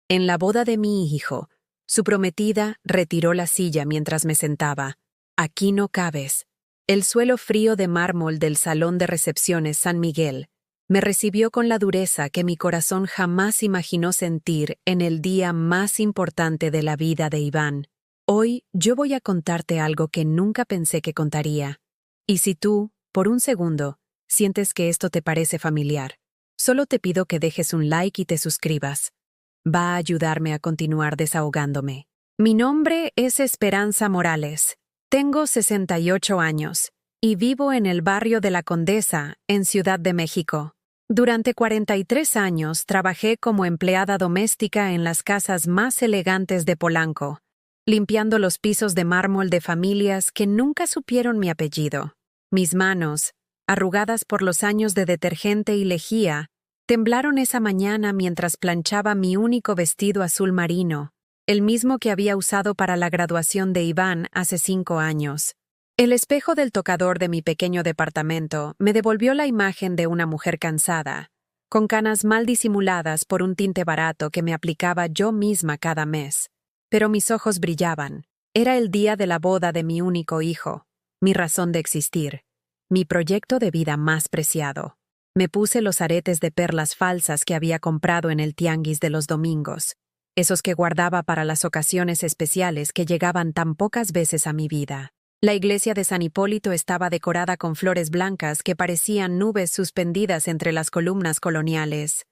En la boda de mi hijo, su prometida retiró la silla mientras me sentaba. Aquí no cabes. El suelo frío de mármol del salón de recepciones San Miguel me recibió con la dureza que mi corazón jamás imaginó sentir en el día más importante de la vida de Iván. Hoy yo voy a contarte algo que nunca pensé que contaría. Y si tú, por un segundo, sientes que esto te parece familiar, solo te pido que dejes un like y te suscribas. Va a ayudarme a continuar desahogándome. Mi nombre es Esperanza Morales. Tengo 68 años y vivo en el barrio de La Condesa, en Ciudad de México. Durante 43 años trabajé como empleada doméstica en las casas más elegantes de Polanco, limpiando los pisos de mármol de familias que nunca supieron mi apellido. Mis manos, arrugadas por los años de detergente y lejía, temblaron esa mañana mientras planchaba mi único vestido azul marino, el mismo que había usado para la graduación de Iván hace 5 años. El espejo del tocador de mi pequeño departamento me devolvió la imagen de una mujer cansada, con canas mal disimuladas por un tinte barato que me aplicaba yo misma cada mes. Pero mis ojos brillaban. Era el día de la boda de mi único hijo, mi razón de existir, mi proyecto de vida más preciado. Me puse los aretes de perlas falsas que había comprado en el tianguis de los domingos, esos que guardaba para las ocasiones especiales que llegaban tan pocas veces a mi vida. La iglesia de San Hipólito estaba decorada con flores blancas que parecían nubes suspendidas entre las columnas coloniales.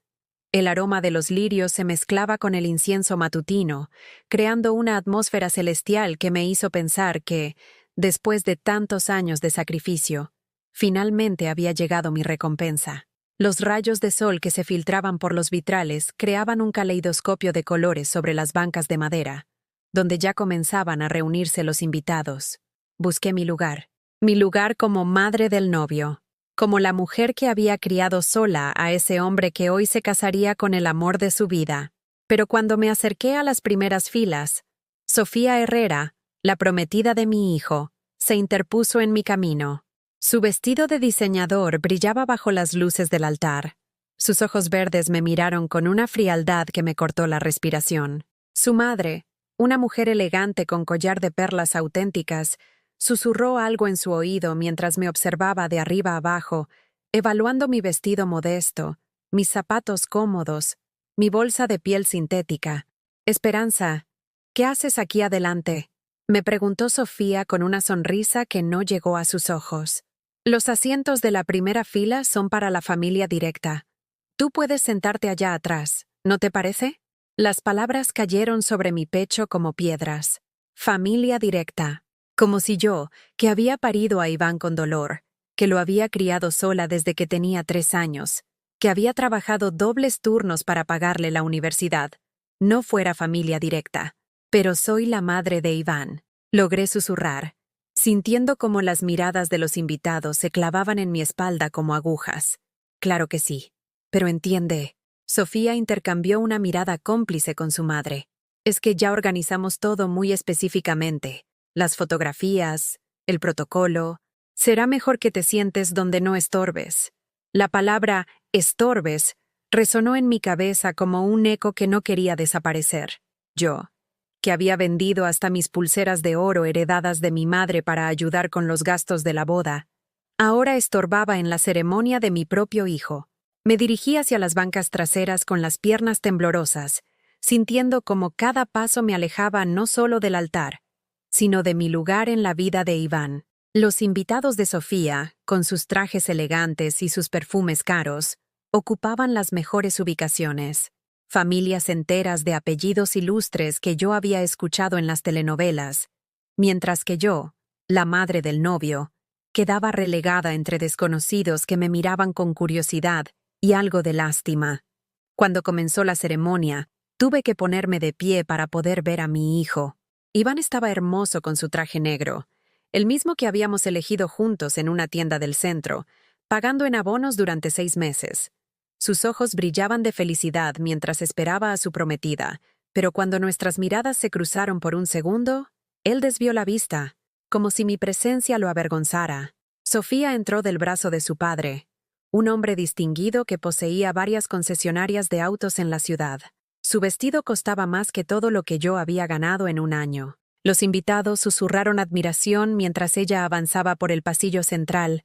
El aroma de los lirios se mezclaba con el incienso matutino, creando una atmósfera celestial que me hizo pensar que, después de tantos años de sacrificio, finalmente había llegado mi recompensa. Los rayos de sol que se filtraban por los vitrales creaban un caleidoscopio de colores sobre las bancas de madera, donde ya comenzaban a reunirse los invitados. Busqué mi lugar como madre del novio, como la mujer que había criado sola a ese hombre que hoy se casaría con el amor de su vida. Pero cuando me acerqué a las primeras filas, Sofía Herrera, la prometida de mi hijo, se interpuso en mi camino. Su vestido de diseñador brillaba bajo las luces del altar. Sus ojos verdes me miraron con una frialdad que me cortó la respiración. Su madre, una mujer elegante con collar de perlas auténticas, susurró algo en su oído mientras me observaba de arriba abajo, evaluando mi vestido modesto, mis zapatos cómodos, mi bolsa de piel sintética. «Esperanza, ¿qué haces aquí adelante?», me preguntó Sofía con una sonrisa que no llegó a sus ojos. «Los asientos de la primera fila son para la familia directa. Tú puedes sentarte allá atrás, ¿no te parece?». Las palabras cayeron sobre mi pecho como piedras. Familia directa. Como si yo, que había parido a Iván con dolor, que lo había criado sola desde que tenía 3 años, que había trabajado dobles turnos para pagarle la universidad, no fuera familia directa. Pero soy la madre de Iván, logré susurrar, sintiendo como las miradas de los invitados se clavaban en mi espalda como agujas. Claro que sí, pero entiende. Sofía intercambió una mirada cómplice con su madre. Es que ya organizamos todo muy específicamente. Las fotografías, el protocolo. Será mejor que te sientes donde no estorbes. La palabra estorbes resonó en mi cabeza como un eco que no quería desaparecer. Yo, que había vendido hasta mis pulseras de oro heredadas de mi madre para ayudar con los gastos de la boda, ahora estorbaba en la ceremonia de mi propio hijo. Me dirigí hacia las bancas traseras con las piernas temblorosas, sintiendo como cada paso me alejaba no solo del altar, sino de mi lugar en la vida de Iván. Los invitados de Sofía, con sus trajes elegantes y sus perfumes caros, ocupaban las mejores ubicaciones. Familias enteras de apellidos ilustres que yo había escuchado en las telenovelas, mientras que yo, la madre del novio, quedaba relegada entre desconocidos que me miraban con curiosidad y algo de lástima. Cuando comenzó la ceremonia, tuve que ponerme de pie para poder ver a mi hijo. Iván estaba hermoso con su traje negro, el mismo que habíamos elegido juntos en una tienda del centro, pagando en abonos durante 6 meses. Sus ojos brillaban de felicidad mientras esperaba a su prometida, pero cuando nuestras miradas se cruzaron por un segundo, él desvió la vista, como si mi presencia lo avergonzara. Sofía entró del brazo de su padre, un hombre distinguido que poseía varias concesionarias de autos en la ciudad. Su vestido costaba más que todo lo que yo había ganado en un año. Los invitados susurraron admiración mientras ella avanzaba por el pasillo central,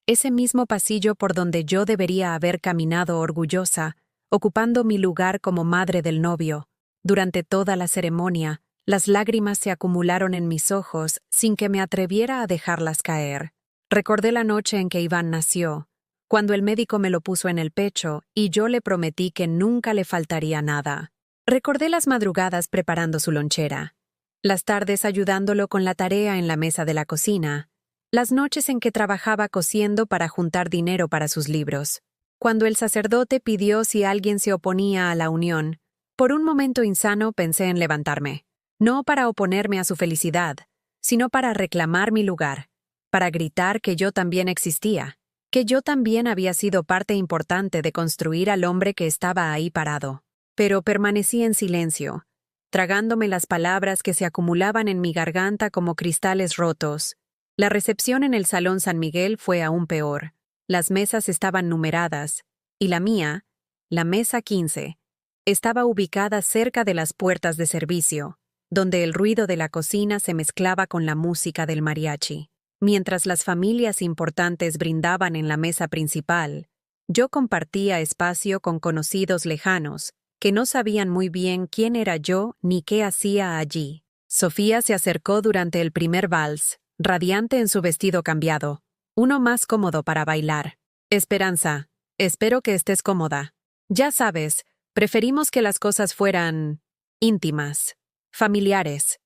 ese mismo pasillo por donde yo debería haber caminado orgullosa, ocupando mi lugar como madre del novio. Durante toda la ceremonia, las lágrimas se acumularon en mis ojos sin que me atreviera a dejarlas caer. Recordé la noche en que Iván nació, cuando el médico me lo puso en el pecho y yo le prometí que nunca le faltaría nada. Recordé las madrugadas preparando su lonchera, las tardes ayudándolo con la tarea en la mesa de la cocina, las noches en que trabajaba cosiendo para juntar dinero para sus libros. Cuando el sacerdote pidió si alguien se oponía a la unión, por un momento insano pensé en levantarme, no para oponerme a su felicidad, sino para reclamar mi lugar, para gritar que yo también existía, que yo también había sido parte importante de construir al hombre que estaba ahí parado. Pero permanecí en silencio, tragándome las palabras que se acumulaban en mi garganta como cristales rotos. La recepción en el Salón San Miguel fue aún peor. Las mesas estaban numeradas, y la mía, la mesa 15, estaba ubicada cerca de las puertas de servicio, donde el ruido de la cocina se mezclaba con la música del mariachi. Mientras las familias importantes brindaban en la mesa principal, yo compartía espacio con conocidos lejanos, que no sabían muy bien quién era yo ni qué hacía allí. Sofía se acercó durante el primer vals, radiante en su vestido cambiado, uno más cómodo para bailar. Esperanza, espero que estés cómoda. Ya sabes, preferimos que las cosas fueran íntimas, familiares.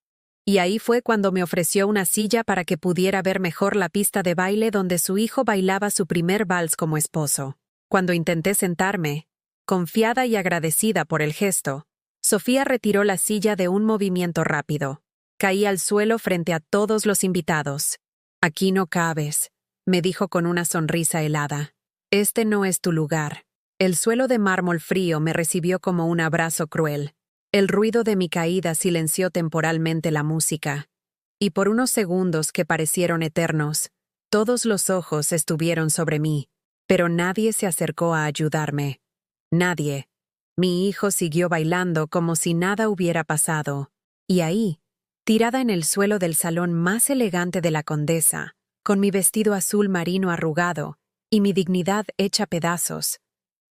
Y ahí fue cuando me ofreció una silla para que pudiera ver mejor la pista de baile donde su hijo bailaba su primer vals como esposo. Cuando intenté sentarme, confiada y agradecida por el gesto, Sofía retiró la silla de un movimiento rápido. Caí al suelo frente a todos los invitados. «Aquí no cabes», me dijo con una sonrisa helada. «Este no es tu lugar». El suelo de mármol frío me recibió como un abrazo cruel. El ruido de mi caída silenció temporalmente la música. Y por unos segundos que parecieron eternos, todos los ojos estuvieron sobre mí, pero nadie se acercó a ayudarme. Nadie. Mi hijo siguió bailando como si nada hubiera pasado. Y ahí, tirada en el suelo del salón más elegante de la condesa, con mi vestido azul marino arrugado y mi dignidad hecha pedazos,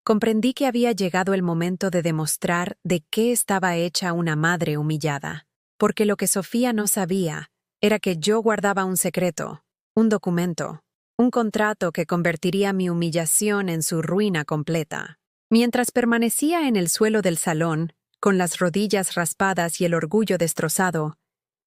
comprendí que había llegado el momento de demostrar de qué estaba hecha una madre humillada. Porque lo que Sofía no sabía era que yo guardaba un secreto, un documento, un contrato que convertiría mi humillación en su ruina completa. Mientras permanecía en el suelo del salón, con las rodillas raspadas y el orgullo destrozado,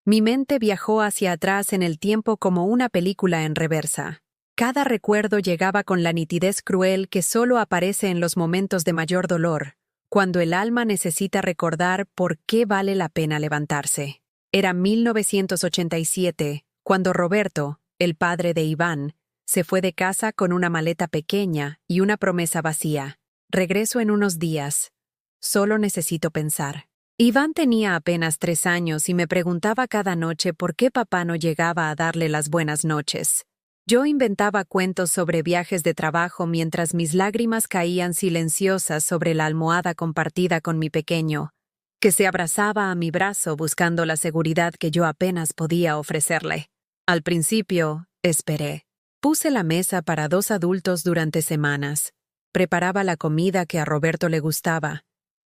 mi mente viajó hacia atrás en el tiempo como una película en reversa. Cada recuerdo llegaba con la nitidez cruel que solo aparece en los momentos de mayor dolor, cuando el alma necesita recordar por qué vale la pena levantarse. Era 1987, cuando Roberto, el padre de Iván, se fue de casa con una maleta pequeña y una promesa vacía. Regreso en unos días. Solo necesito pensar. Iván tenía apenas 3 años y me preguntaba cada noche por qué papá no llegaba a darle las buenas noches. Yo inventaba cuentos sobre viajes de trabajo mientras mis lágrimas caían silenciosas sobre la almohada compartida con mi pequeño, que se abrazaba a mi brazo buscando la seguridad que yo apenas podía ofrecerle. Al principio, esperé. Puse la mesa para 2 adultos durante semanas. Preparaba la comida que a Roberto le gustaba.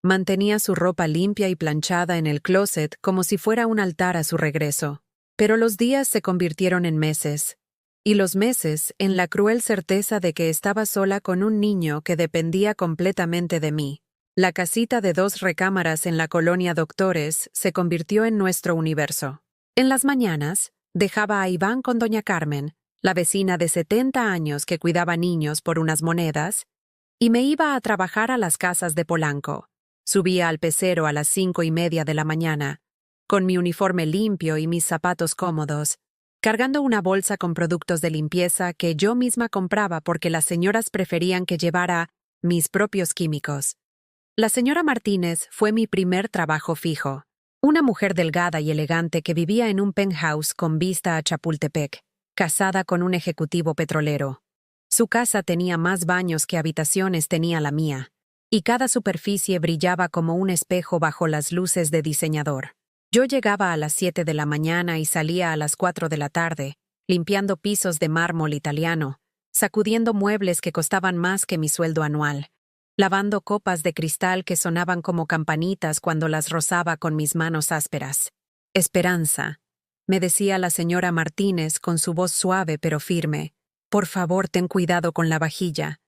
Mantenía su ropa limpia y planchada en el closet como si fuera un altar a su regreso. Pero los días se convirtieron en meses. Y los meses en la cruel certeza de que estaba sola con un niño que dependía completamente de mí. La casita de 2 recámaras en la colonia Doctores se convirtió en nuestro universo. En las mañanas, dejaba a Iván con doña Carmen, la vecina de 70 años que cuidaba niños por unas monedas, y me iba a trabajar a las casas de Polanco. Subía al pecero a las 5:30 de la mañana, con mi uniforme limpio y mis zapatos cómodos, cargando una bolsa con productos de limpieza que yo misma compraba porque las señoras preferían que llevara mis propios químicos. La señora Martínez fue mi primer trabajo fijo, una mujer delgada y elegante que vivía en un penthouse con vista a Chapultepec, casada con un ejecutivo petrolero. Su casa tenía más baños que habitaciones tenía la mía, y cada superficie brillaba como un espejo bajo las luces de diseñador. Yo llegaba a las 7 de la mañana y salía a las 4 de la tarde, limpiando pisos de mármol italiano, sacudiendo muebles que costaban más que mi sueldo anual, lavando copas de cristal que sonaban como campanitas cuando las rozaba con mis manos ásperas. Esperanza, me decía la señora Martínez con su voz suave pero firme, por favor ten cuidado con la vajilla.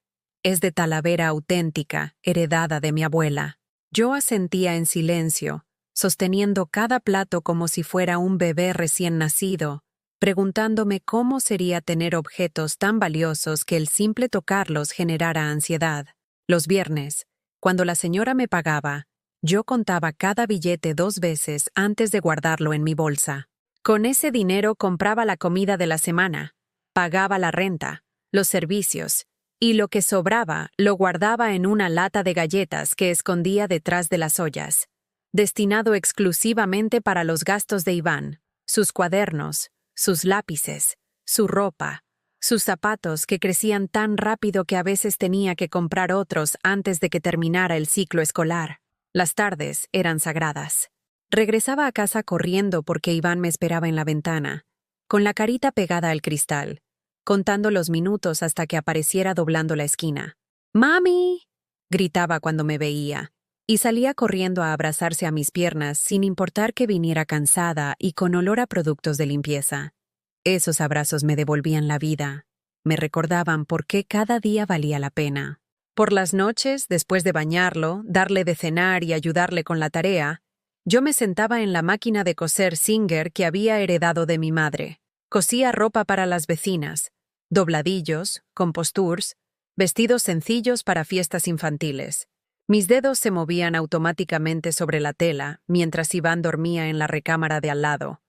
Es de talavera auténtica, heredada de mi abuela. Yo asentía en silencio, sosteniendo cada plato como si fuera un bebé recién nacido, preguntándome cómo sería tener objetos tan valiosos que el simple tocarlos generara ansiedad. Los viernes, cuando la señora me pagaba, yo contaba cada billete 2 veces antes de guardarlo en mi bolsa. Con ese dinero compraba la comida de la semana, pagaba la renta, los servicios, y lo que sobraba lo guardaba en una lata de galletas que escondía detrás de las ollas, destinado exclusivamente para los gastos de Iván, sus cuadernos, sus lápices, su ropa, sus zapatos que crecían tan rápido que a veces tenía que comprar otros antes de que terminara el ciclo escolar. Las tardes eran sagradas. Regresaba a casa corriendo porque Iván me esperaba en la ventana, con la carita pegada al cristal, contando los minutos hasta que apareciera doblando la esquina. ¡Mami!, gritaba cuando me veía, y salía corriendo a abrazarse a mis piernas sin importar que viniera cansada y con olor a productos de limpieza. Esos abrazos me devolvían la vida, me recordaban por qué cada día valía la pena. Por las noches, después de bañarlo, darle de cenar y ayudarle con la tarea, yo me sentaba en la máquina de coser Singer que había heredado de mi madre. Cosía ropa para las vecinas, dobladillos, compostures, vestidos sencillos para fiestas infantiles. Mis dedos se movían automáticamente sobre la tela mientras Iván dormía en la recámara de al lado,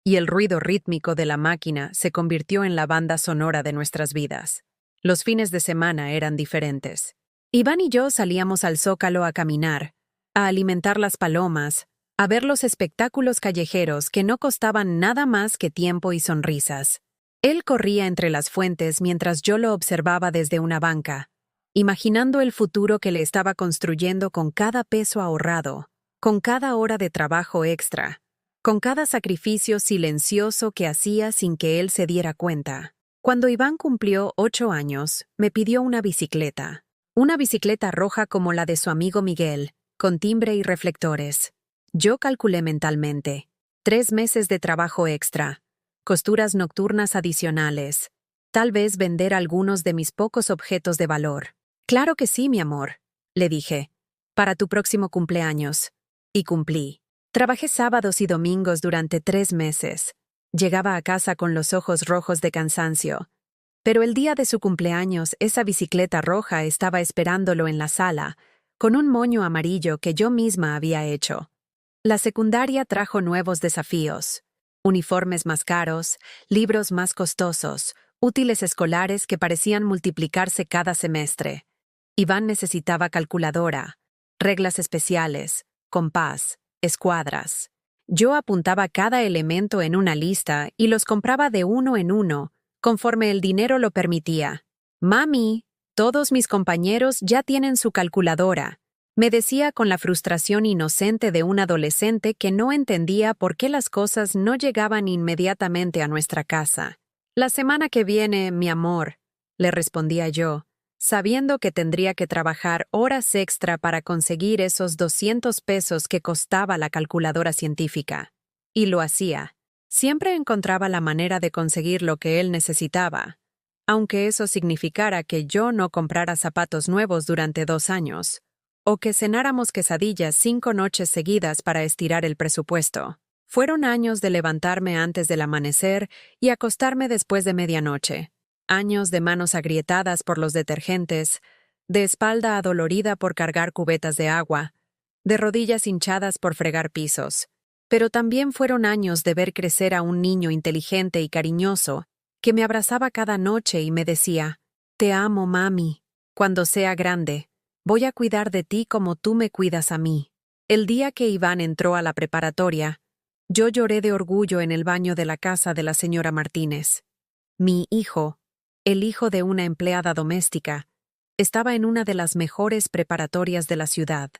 y el ruido rítmico de la máquina se convirtió en la banda sonora de nuestras vidas. Los fines de semana eran diferentes. Iván y yo salíamos al Zócalo a caminar, a alimentar las palomas, a ver los espectáculos callejeros que no costaban nada más que tiempo y sonrisas. Él corría entre las fuentes mientras yo lo observaba desde una banca, imaginando el futuro que le estaba construyendo con cada peso ahorrado, con cada hora de trabajo extra, con cada sacrificio silencioso que hacía sin que él se diera cuenta. Cuando Iván cumplió 8 años, me pidió una bicicleta roja como la de su amigo Miguel, con timbre y reflectores. Yo calculé mentalmente. 3 meses de trabajo extra, costuras nocturnas adicionales, tal vez vender algunos de mis pocos objetos de valor. Claro que sí, mi amor, le dije, para tu próximo cumpleaños. Y cumplí. Trabajé sábados y domingos durante 3 meses. Llegaba a casa con los ojos rojos de cansancio. Pero el día de su cumpleaños, esa bicicleta roja estaba esperándolo en la sala, con un moño amarillo que yo misma había hecho. La secundaria trajo nuevos desafíos. Uniformes más caros, libros más costosos, útiles escolares que parecían multiplicarse cada semestre. Iván necesitaba calculadora, reglas especiales, compás, escuadras. Yo apuntaba cada elemento en una lista y los compraba de uno en uno, conforme el dinero lo permitía. «Mami, todos mis compañeros ya tienen su calculadora», me decía con la frustración inocente de un adolescente que no entendía por qué las cosas no llegaban inmediatamente a nuestra casa. «La semana que viene, mi amor», le respondía yo, sabiendo que tendría que trabajar horas extra para conseguir esos 200 pesos que costaba la calculadora científica. Y lo hacía. Siempre encontraba la manera de conseguir lo que él necesitaba, aunque eso significara que yo no comprara zapatos nuevos durante 2 años, o que cenáramos quesadillas 5 noches seguidas para estirar el presupuesto. Fueron años de levantarme antes del amanecer y acostarme después de medianoche. Años de manos agrietadas por los detergentes, de espalda adolorida por cargar cubetas de agua, de rodillas hinchadas por fregar pisos. Pero también fueron años de ver crecer a un niño inteligente y cariñoso que me abrazaba cada noche y me decía, «Te amo, mami. Cuando sea grande, voy a cuidar de ti como tú me cuidas a mí». El día que Iván entró a la preparatoria, yo lloré de orgullo en el baño de la casa de la señora Martínez. Mi hijo, el hijo de una empleada doméstica, Estaba en una de las mejores preparatorias de la ciudad.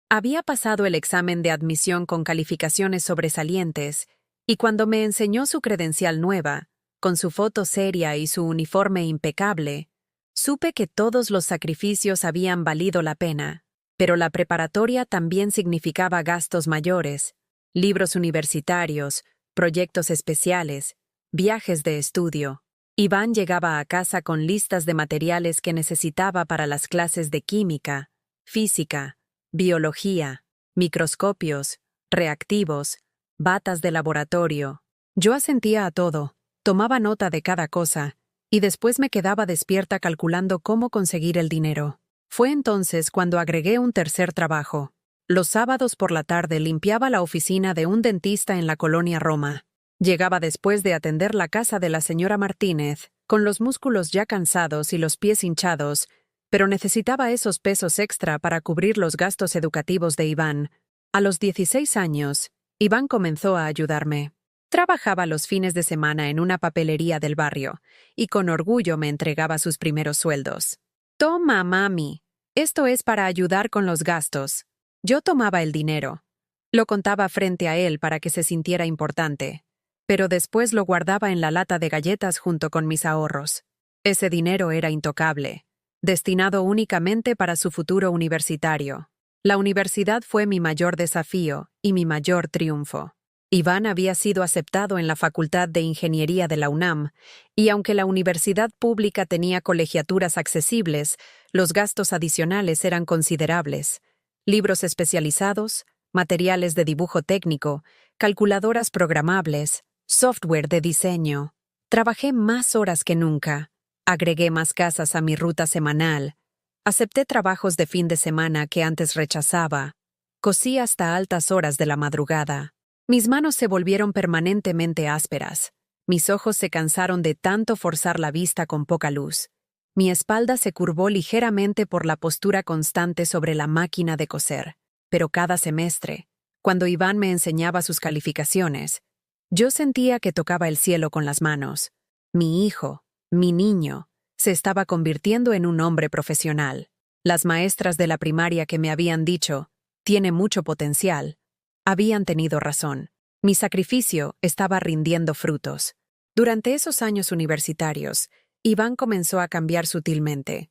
Había pasado el examen de admisión con calificaciones sobresalientes, y cuando me enseñó su credencial nueva, con su foto seria y su uniforme impecable, supe que todos los sacrificios habían valido la pena. Pero la preparatoria también significaba gastos mayores, libros universitarios, proyectos especiales, viajes de estudio. Iván llegaba a casa con listas de materiales que necesitaba para las clases de química, física, biología, microscopios, reactivos, batas de laboratorio. Yo asentía a todo, tomaba nota de cada cosa, y después me quedaba despierta calculando cómo conseguir el dinero. Fue entonces cuando agregué un tercer trabajo. Los sábados por la tarde limpiaba la oficina de un dentista en la colonia Roma. Llegaba después de atender la casa de la señora Martínez, con los músculos ya cansados y los pies hinchados, pero necesitaba esos pesos extra para cubrir los gastos educativos de Iván. A los 16 años, Iván comenzó a ayudarme. Trabajaba los fines de semana en una papelería del barrio, y con orgullo me entregaba sus primeros sueldos. «Toma, mami. Esto es para ayudar con los gastos». Yo tomaba el dinero. Lo contaba frente a él para que se sintiera importante, pero después lo guardaba en la lata de galletas junto con mis ahorros. Ese dinero era intocable, destinado únicamente para su futuro universitario. La universidad fue mi mayor desafío y mi mayor triunfo. Iván había sido aceptado en la Facultad de Ingeniería de la UNAM, y aunque la universidad pública tenía colegiaturas accesibles, los gastos adicionales eran considerables. Libros especializados, materiales de dibujo técnico, calculadoras programables, software de diseño. Trabajé más horas que nunca. Agregué más casas a mi ruta semanal. Acepté trabajos de fin de semana que antes rechazaba. Cosí hasta altas horas de la madrugada. Mis manos se volvieron permanentemente ásperas. Mis ojos se cansaron de tanto forzar la vista con poca luz. Mi espalda se curvó ligeramente por la postura constante sobre la máquina de coser. Pero cada semestre, cuando Iván me enseñaba sus calificaciones, yo sentía que tocaba el cielo con las manos. Mi hijo, mi niño, se estaba convirtiendo en un hombre profesional. Las maestras de la primaria que me habían dicho, «tiene mucho potencial», habían tenido razón. Mi sacrificio estaba rindiendo frutos. Durante esos años universitarios, Iván comenzó a cambiar sutilmente.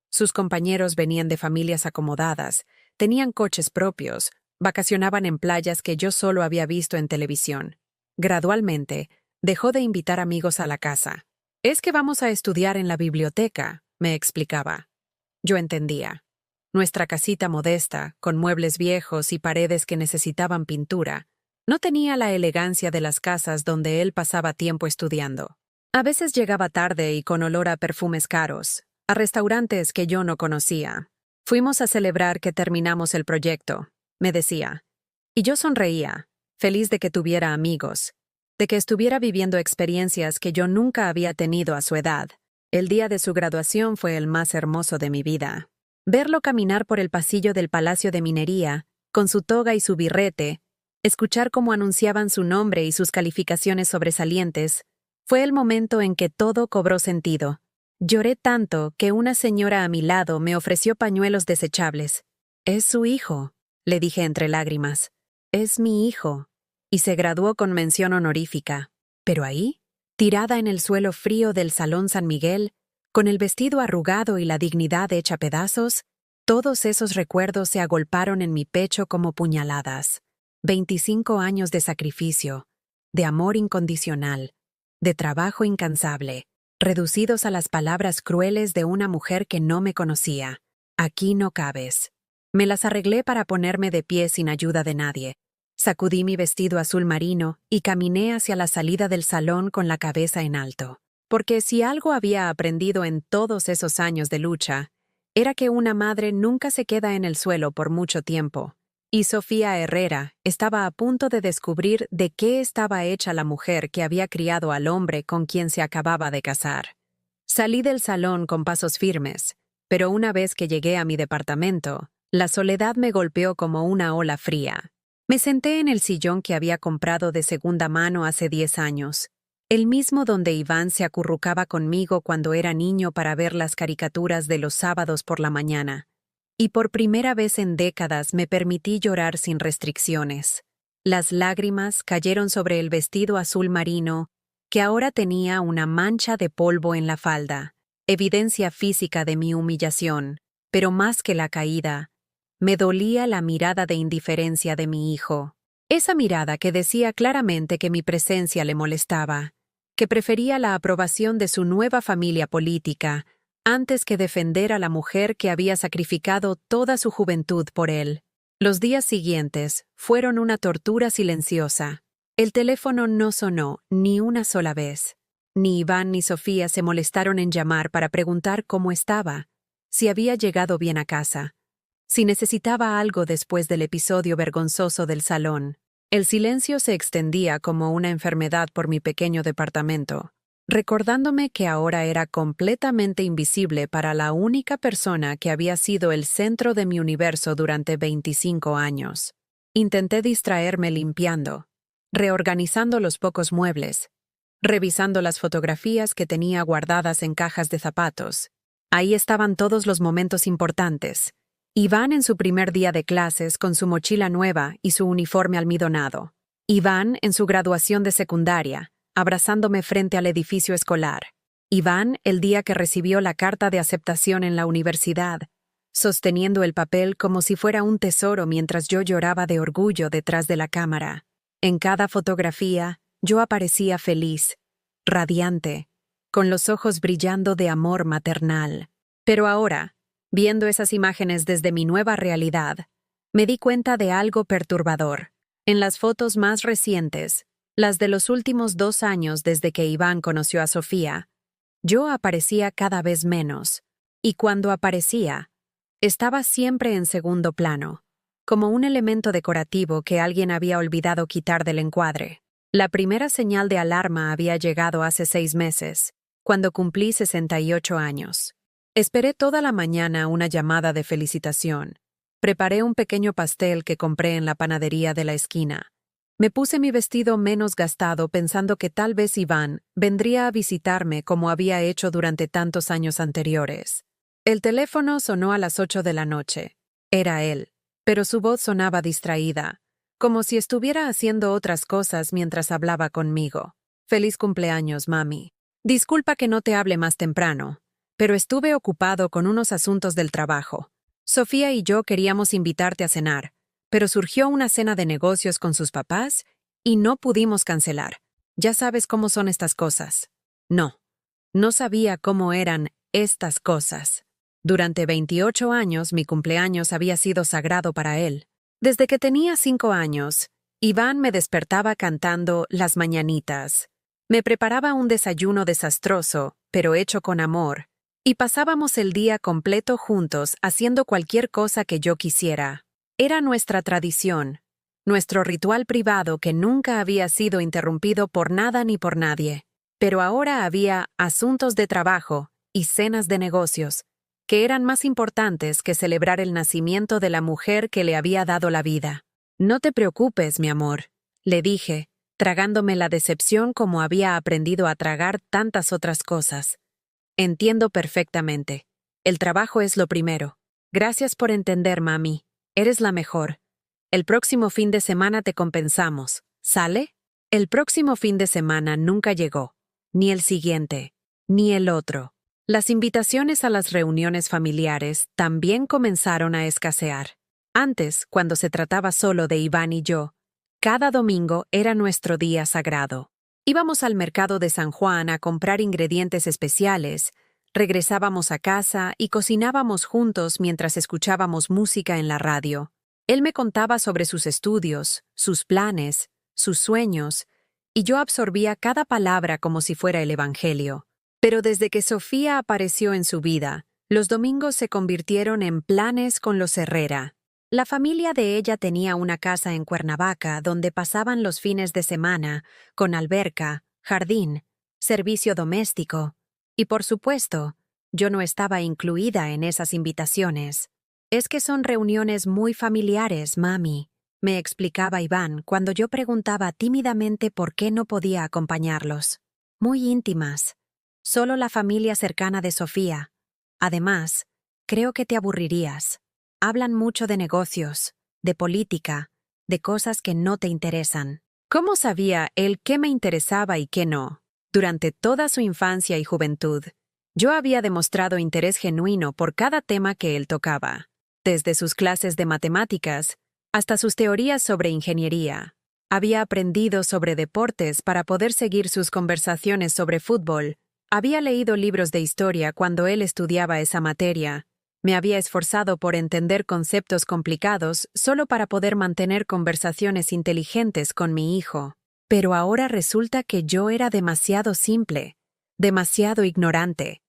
Sus compañeros venían de familias acomodadas, tenían coches propios, vacacionaban en playas que yo solo había visto en televisión. Gradualmente, dejó de invitar amigos a la casa. «Es que vamos a estudiar en la biblioteca», me explicaba. Yo entendía. Nuestra casita modesta, con muebles viejos y paredes que necesitaban pintura, no tenía la elegancia de las casas donde él pasaba tiempo estudiando. A veces llegaba tarde y con olor a perfumes caros, a restaurantes que yo no conocía. «Fuimos a celebrar que terminamos el proyecto», me decía. Y yo sonreía, feliz de que tuviera amigos, de que estuviera viviendo experiencias que yo nunca había tenido a su edad. El día de su graduación fue el más hermoso de mi vida. Verlo caminar por el pasillo del Palacio de Minería, con su toga y su birrete, escuchar cómo anunciaban su nombre y sus calificaciones sobresalientes, fue el momento en que todo cobró sentido. Lloré tanto que una señora a mi lado me ofreció pañuelos desechables. «Es su hijo», le dije entre lágrimas. «Es mi hijo». Y se graduó con mención honorífica. Pero ahí, tirada en el suelo frío del Salón San Miguel, con el vestido arrugado y la dignidad hecha pedazos, todos esos recuerdos se agolparon en mi pecho como puñaladas. 25 años de sacrificio, de amor incondicional, de trabajo incansable, reducidos a las palabras crueles de una mujer que no me conocía. «Aquí no cabes». Me las arreglé para ponerme de pie sin ayuda de nadie. Sacudí mi vestido azul marino y caminé hacia la salida del salón con la cabeza en alto. Porque si algo había aprendido en todos esos años de lucha, era que una madre nunca se queda en el suelo por mucho tiempo. Y Sofía Herrera estaba a punto de descubrir de qué estaba hecha la mujer que había criado al hombre con quien se acababa de casar. Salí del salón con pasos firmes, pero una vez que llegué a mi departamento, la soledad me golpeó como una ola fría. Me senté en el sillón que había comprado de segunda mano hace 10 años. el mismo donde Iván se acurrucaba conmigo cuando era niño para ver las caricaturas de los sábados por la mañana. Y por primera vez en décadas me permití llorar sin restricciones. Las lágrimas cayeron sobre el vestido azul marino, que ahora tenía una mancha de polvo en la falda, evidencia física de mi humillación, pero más que la caída, me dolía la mirada de indiferencia de mi hijo. Esa mirada que decía claramente que mi presencia le molestaba, que prefería la aprobación de su nueva familia política antes que defender a la mujer que había sacrificado toda su juventud por él. Los días siguientes fueron una tortura silenciosa. El teléfono no sonó ni una sola vez. Ni Iván ni Sofía se molestaron en llamar para preguntar cómo estaba, si había llegado bien a casa, si necesitaba algo después del episodio vergonzoso del salón. El silencio se extendía como una enfermedad por mi pequeño departamento, recordándome que ahora era completamente invisible para la única persona que había sido el centro de mi universo durante 25 años. Intenté distraerme limpiando, reorganizando los pocos muebles, revisando las fotografías que tenía guardadas en cajas de zapatos. Ahí estaban todos los momentos importantes. Iván en su primer día de clases con su mochila nueva y su uniforme almidonado. Iván en su graduación de secundaria, abrazándome frente al edificio escolar. Iván el día que recibió la carta de aceptación en la universidad, sosteniendo el papel como si fuera un tesoro mientras yo lloraba de orgullo detrás de la cámara. En cada fotografía, yo aparecía feliz, radiante, con los ojos brillando de amor maternal. Pero ahora, viendo esas imágenes desde mi nueva realidad, me di cuenta de algo perturbador. En las fotos más recientes, las de los últimos 2 años desde que Iván conoció a Sofía, yo aparecía cada vez menos, y cuando aparecía, estaba siempre en segundo plano, como un elemento decorativo que alguien había olvidado quitar del encuadre. La primera señal de alarma había llegado hace 6 meses, cuando cumplí 68 años. Esperé toda la mañana una llamada de felicitación. Preparé un pequeño pastel que compré en la panadería de la esquina. Me puse mi vestido menos gastado pensando que tal vez Iván vendría a visitarme como había hecho durante tantos años anteriores. El teléfono sonó a las 8 de la noche. Era él, pero su voz sonaba distraída, como si estuviera haciendo otras cosas mientras hablaba conmigo. «Feliz cumpleaños, mami. Disculpa que no te hable más temprano, pero estuve ocupado con unos asuntos del trabajo. Sofía y yo queríamos invitarte a cenar, pero surgió una cena de negocios con sus papás y no pudimos cancelar. Ya sabes cómo son estas cosas». No sabía cómo eran estas cosas. Durante 28 años mi cumpleaños había sido sagrado para él. Desde que tenía 5 años, Iván me despertaba cantando Las Mañanitas. Me preparaba un desayuno desastroso, pero hecho con amor, y pasábamos el día completo juntos haciendo cualquier cosa que yo quisiera. Era nuestra tradición, nuestro ritual privado que nunca había sido interrumpido por nada ni por nadie. Pero ahora había asuntos de trabajo y cenas de negocios, que eran más importantes que celebrar el nacimiento de la mujer que le había dado la vida. «No te preocupes, mi amor», le dije, tragándome la decepción como había aprendido a tragar tantas otras cosas. «Entiendo perfectamente. El trabajo es lo primero. Gracias por entender, mami. Eres la mejor. El próximo fin de semana te compensamos. ¿Sale?» El próximo fin de semana nunca llegó. Ni el siguiente, ni el otro. Las invitaciones a las reuniones familiares también comenzaron a escasear. Antes, cuando se trataba solo de Iván y yo, cada domingo era nuestro día sagrado. Íbamos al mercado de San Juan a comprar ingredientes especiales, regresábamos a casa y cocinábamos juntos mientras escuchábamos música en la radio. Él me contaba sobre sus estudios, sus planes, sus sueños, y yo absorbía cada palabra como si fuera el Evangelio. Pero desde que Sofía apareció en su vida, los domingos se convirtieron en planes con los Herrera. La familia de ella tenía una casa en Cuernavaca donde pasaban los fines de semana, con alberca, jardín, servicio doméstico. Y por supuesto, yo no estaba incluida en esas invitaciones. «Es que son reuniones muy familiares, mami», me explicaba Iván cuando yo preguntaba tímidamente por qué no podía acompañarlos. muy íntimas. Solo la familia cercana de Sofía. Además, creo que te aburrirías. Hablan mucho de negocios, de política, de cosas que no te interesan. ¿Cómo sabía él qué me interesaba y qué no? Durante toda su infancia y juventud, yo había demostrado interés genuino por cada tema que él tocaba, desde sus clases de matemáticas hasta sus teorías sobre ingeniería. Había aprendido sobre deportes para poder seguir sus conversaciones sobre fútbol. Había leído libros de historia cuando él estudiaba esa materia. Me había esforzado por entender conceptos complicados solo para poder mantener conversaciones inteligentes con mi hijo. Pero ahora resulta que yo era demasiado simple, demasiado ignorante,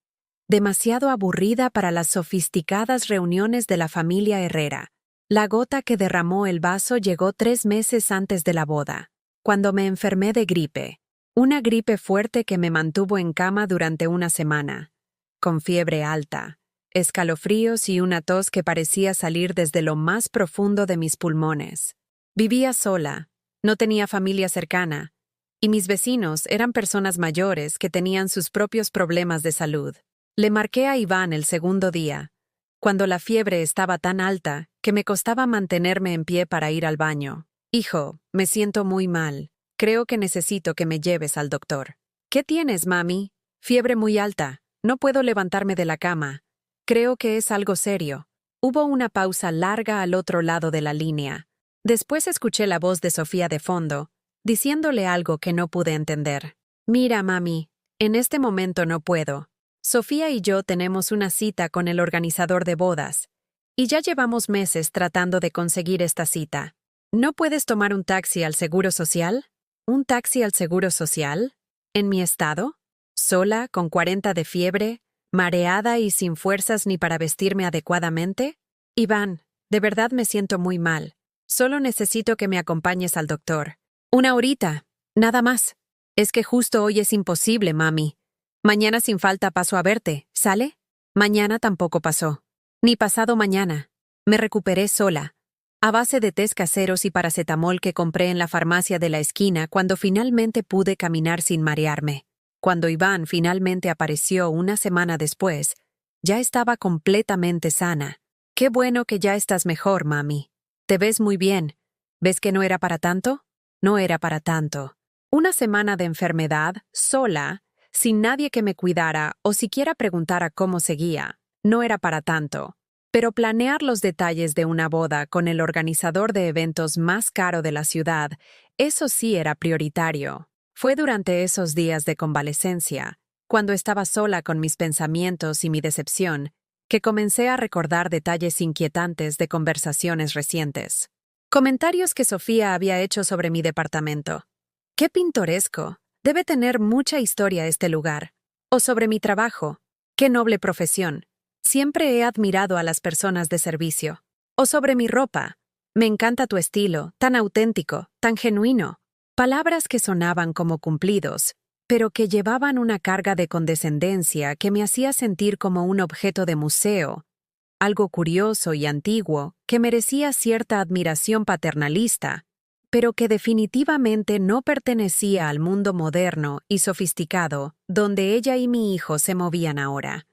demasiado aburrida para las sofisticadas reuniones de la familia Herrera. La gota que derramó el vaso llegó 3 meses antes de la boda, cuando me enfermé de gripe. Una gripe fuerte que me mantuvo en cama durante una semana, con fiebre alta, escalofríos y una tos que parecía salir desde lo más profundo de mis pulmones. Vivía sola, no tenía familia cercana, y mis vecinos eran personas mayores que tenían sus propios problemas de salud. Le marqué a Iván el segundo día, cuando la fiebre estaba tan alta que me costaba mantenerme en pie para ir al baño. Hijo, me siento muy mal. Creo que necesito que me lleves al doctor. ¿Qué tienes, mami? Fiebre muy alta. No puedo levantarme de la cama. Creo que es algo serio. Hubo una pausa larga al otro lado de la línea. Después escuché la voz de Sofía de fondo, diciéndole algo que no pude entender. Mira, mami, en este momento no puedo. Sofía y yo tenemos una cita con el organizador de bodas, y ya llevamos meses tratando de conseguir esta cita. ¿No puedes tomar un taxi al Seguro Social? ¿Un taxi al Seguro Social? ¿En mi estado? ¿Sola, con 40 de fiebre, mareada y sin fuerzas ni para vestirme adecuadamente? Iván, de verdad me siento muy mal. Solo necesito que me acompañes al doctor. 1 horita, nada más. Es que justo hoy es imposible, mami. Mañana sin falta paso a verte, ¿sale? Mañana tampoco pasó. Ni pasado mañana. Me recuperé sola, a base de tés caseros y paracetamol que compré en la farmacia de la esquina cuando finalmente pude caminar sin marearme. Cuando Iván finalmente apareció una semana después, ya estaba completamente sana. Qué bueno que ya estás mejor, mami. Te ves muy bien. ¿Ves que no era para tanto? No era para tanto. Una semana de enfermedad, sola, sin nadie que me cuidara o siquiera preguntara cómo seguía. No era para tanto. Pero planear los detalles de una boda con el organizador de eventos más caro de la ciudad, eso sí era prioritario. Fue durante esos días de convalecencia, cuando estaba sola con mis pensamientos y mi decepción, que comencé a recordar detalles inquietantes de conversaciones recientes. Comentarios que Sofía había hecho sobre mi departamento. ¡Qué pintoresco! Debe tener mucha historia este lugar. O sobre mi trabajo. ¡Qué noble profesión! Siempre he admirado a las personas de servicio. O sobre mi ropa. Me encanta tu estilo, tan auténtico, tan genuino. Palabras que sonaban como cumplidos, pero que llevaban una carga de condescendencia que me hacía sentir como un objeto de museo, algo curioso y antiguo que merecía cierta admiración paternalista, pero que definitivamente no pertenecía al mundo moderno y sofisticado donde ella y mi hijo se movían ahora.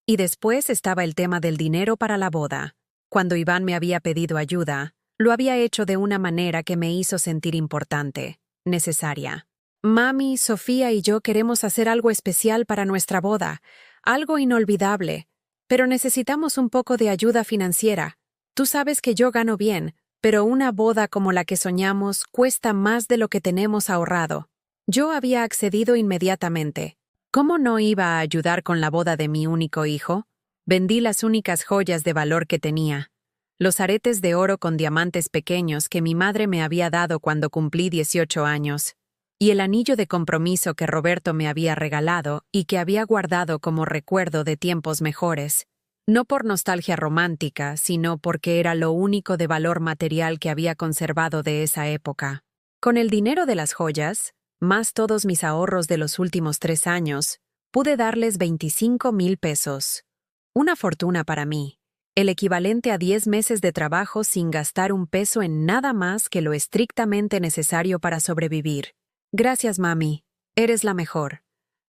Y después estaba el tema del dinero para la boda. Cuando Iván me había pedido ayuda, lo había hecho de una manera que me hizo sentir importante, necesaria. Mami, Sofía y yo queremos hacer algo especial para nuestra boda, algo inolvidable, pero necesitamos un poco de ayuda financiera. Tú sabes que yo gano bien, pero una boda como la que soñamos cuesta más de lo que tenemos ahorrado. Yo había accedido inmediatamente. ¿Cómo no iba a ayudar con la boda de mi único hijo? Vendí las únicas joyas de valor que tenía. Los aretes de oro con diamantes pequeños que mi madre me había dado cuando cumplí 18 años, y el anillo de compromiso que Roberto me había regalado y que había guardado como recuerdo de tiempos mejores. No por nostalgia romántica, sino porque era lo único de valor material que había conservado de esa época. Con el dinero de las joyas, más todos mis ahorros de los últimos 3 años, pude darles 25,000 pesos. Una fortuna para mí, el equivalente a 10 meses de trabajo sin gastar un peso en nada más que lo estrictamente necesario para sobrevivir. Gracias, mami. Eres la mejor.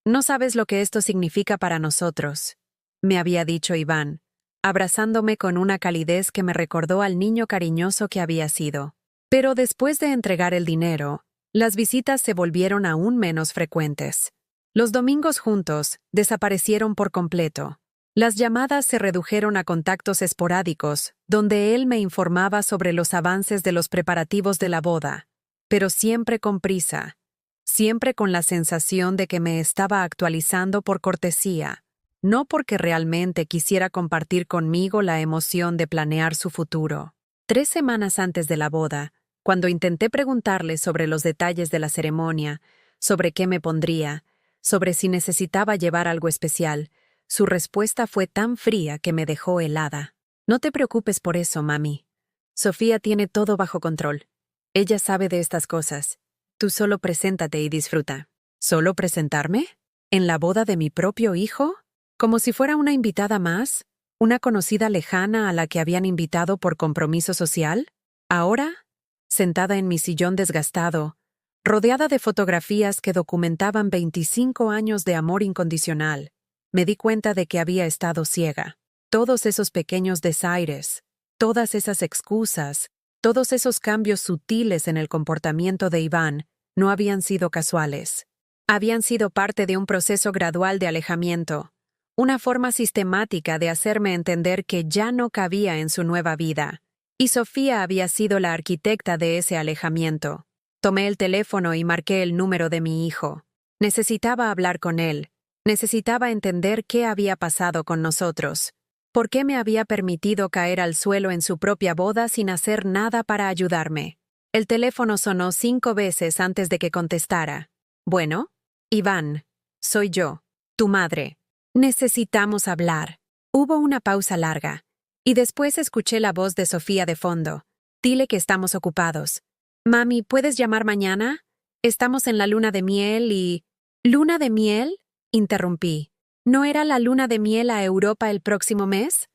No sabes lo que esto significa para nosotros, me había dicho Iván, abrazándome con una calidez que me recordó al niño cariñoso que había sido. Pero después de entregar el dinero, las visitas se volvieron aún menos frecuentes. Los domingos juntos desaparecieron por completo. Las llamadas se redujeron a contactos esporádicos, donde él me informaba sobre los avances de los preparativos de la boda, pero siempre con prisa, siempre con la sensación de que me estaba actualizando por cortesía, no porque realmente quisiera compartir conmigo la emoción de planear su futuro. 3 semanas antes de la boda, cuando intenté preguntarle sobre los detalles de la ceremonia, sobre qué me pondría, sobre si necesitaba llevar algo especial, su respuesta fue tan fría que me dejó helada. No te preocupes por eso, mami. Sofía tiene todo bajo control. Ella sabe de estas cosas. Tú solo preséntate y disfruta. ¿Solo presentarme? ¿En la boda de mi propio hijo? ¿Como si fuera una invitada más? ¿Una conocida lejana a la que habían invitado por compromiso social? Ahora, sentada en mi sillón desgastado, rodeada de fotografías que documentaban 25 años de amor incondicional, me di cuenta de que había estado ciega. Todos esos pequeños desaires, todas esas excusas, todos esos cambios sutiles en el comportamiento de Iván no habían sido casuales. Habían sido parte de un proceso gradual de alejamiento, una forma sistemática de hacerme entender que ya no cabía en su nueva vida. Y Sofía había sido la arquitecta de ese alejamiento. Tomé el teléfono y marqué el número de mi hijo. Necesitaba hablar con él. Necesitaba entender qué había pasado con nosotros. ¿Por qué me había permitido caer al suelo en su propia boda sin hacer nada para ayudarme? El teléfono sonó 5 veces antes de que contestara. Bueno, Iván, soy yo, tu madre. Necesitamos hablar. Hubo una pausa larga, y después escuché la voz de Sofía de fondo. Dile que estamos ocupados. Mami, ¿puedes llamar mañana? Estamos en la luna de miel y... ¿Luna de miel? Interrumpí. ¿No era la luna de miel a Europa el próximo mes?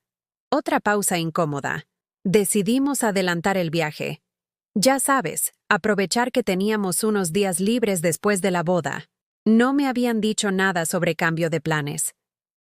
Otra pausa incómoda. Decidimos adelantar el viaje. Ya sabes, aprovechar que teníamos unos días libres después de la boda. No me habían dicho nada sobre cambio de planes.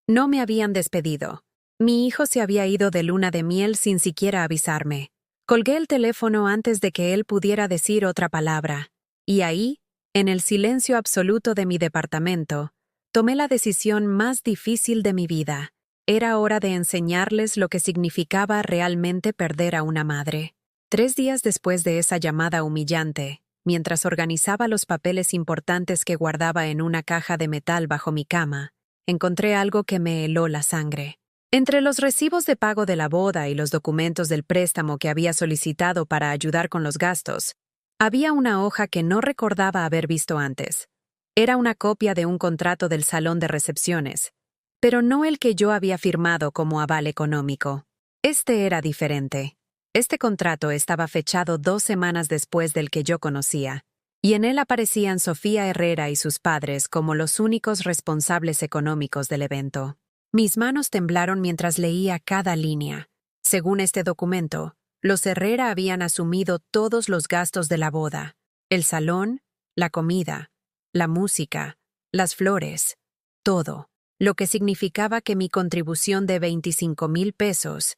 No me habían despedido. Mi hijo se había ido de luna de miel sin siquiera avisarme. Colgué el teléfono antes de que él pudiera decir otra palabra. Y ahí, en el silencio absoluto de mi departamento, tomé la decisión más difícil de mi vida. Era hora de enseñarles lo que significaba realmente perder a una madre. 3 días después de esa llamada humillante, mientras organizaba los papeles importantes que guardaba en una caja de metal bajo mi cama, encontré algo que me heló la sangre. Entre los recibos de pago de la boda y los documentos del préstamo que había solicitado para ayudar con los gastos, había una hoja que no recordaba haber visto antes. Era una copia de un contrato del salón de recepciones, pero no el que yo había firmado como aval económico. Este era diferente. Este contrato estaba fechado 2 semanas después del que yo conocía, y en él aparecían Sofía Herrera y sus padres como los únicos responsables económicos del evento. Mis manos temblaron mientras leía cada línea. Según este documento, los Herrera habían asumido todos los gastos de la boda: el salón, la comida, la música, las flores, todo, lo que significaba que mi contribución de 25,000 pesos,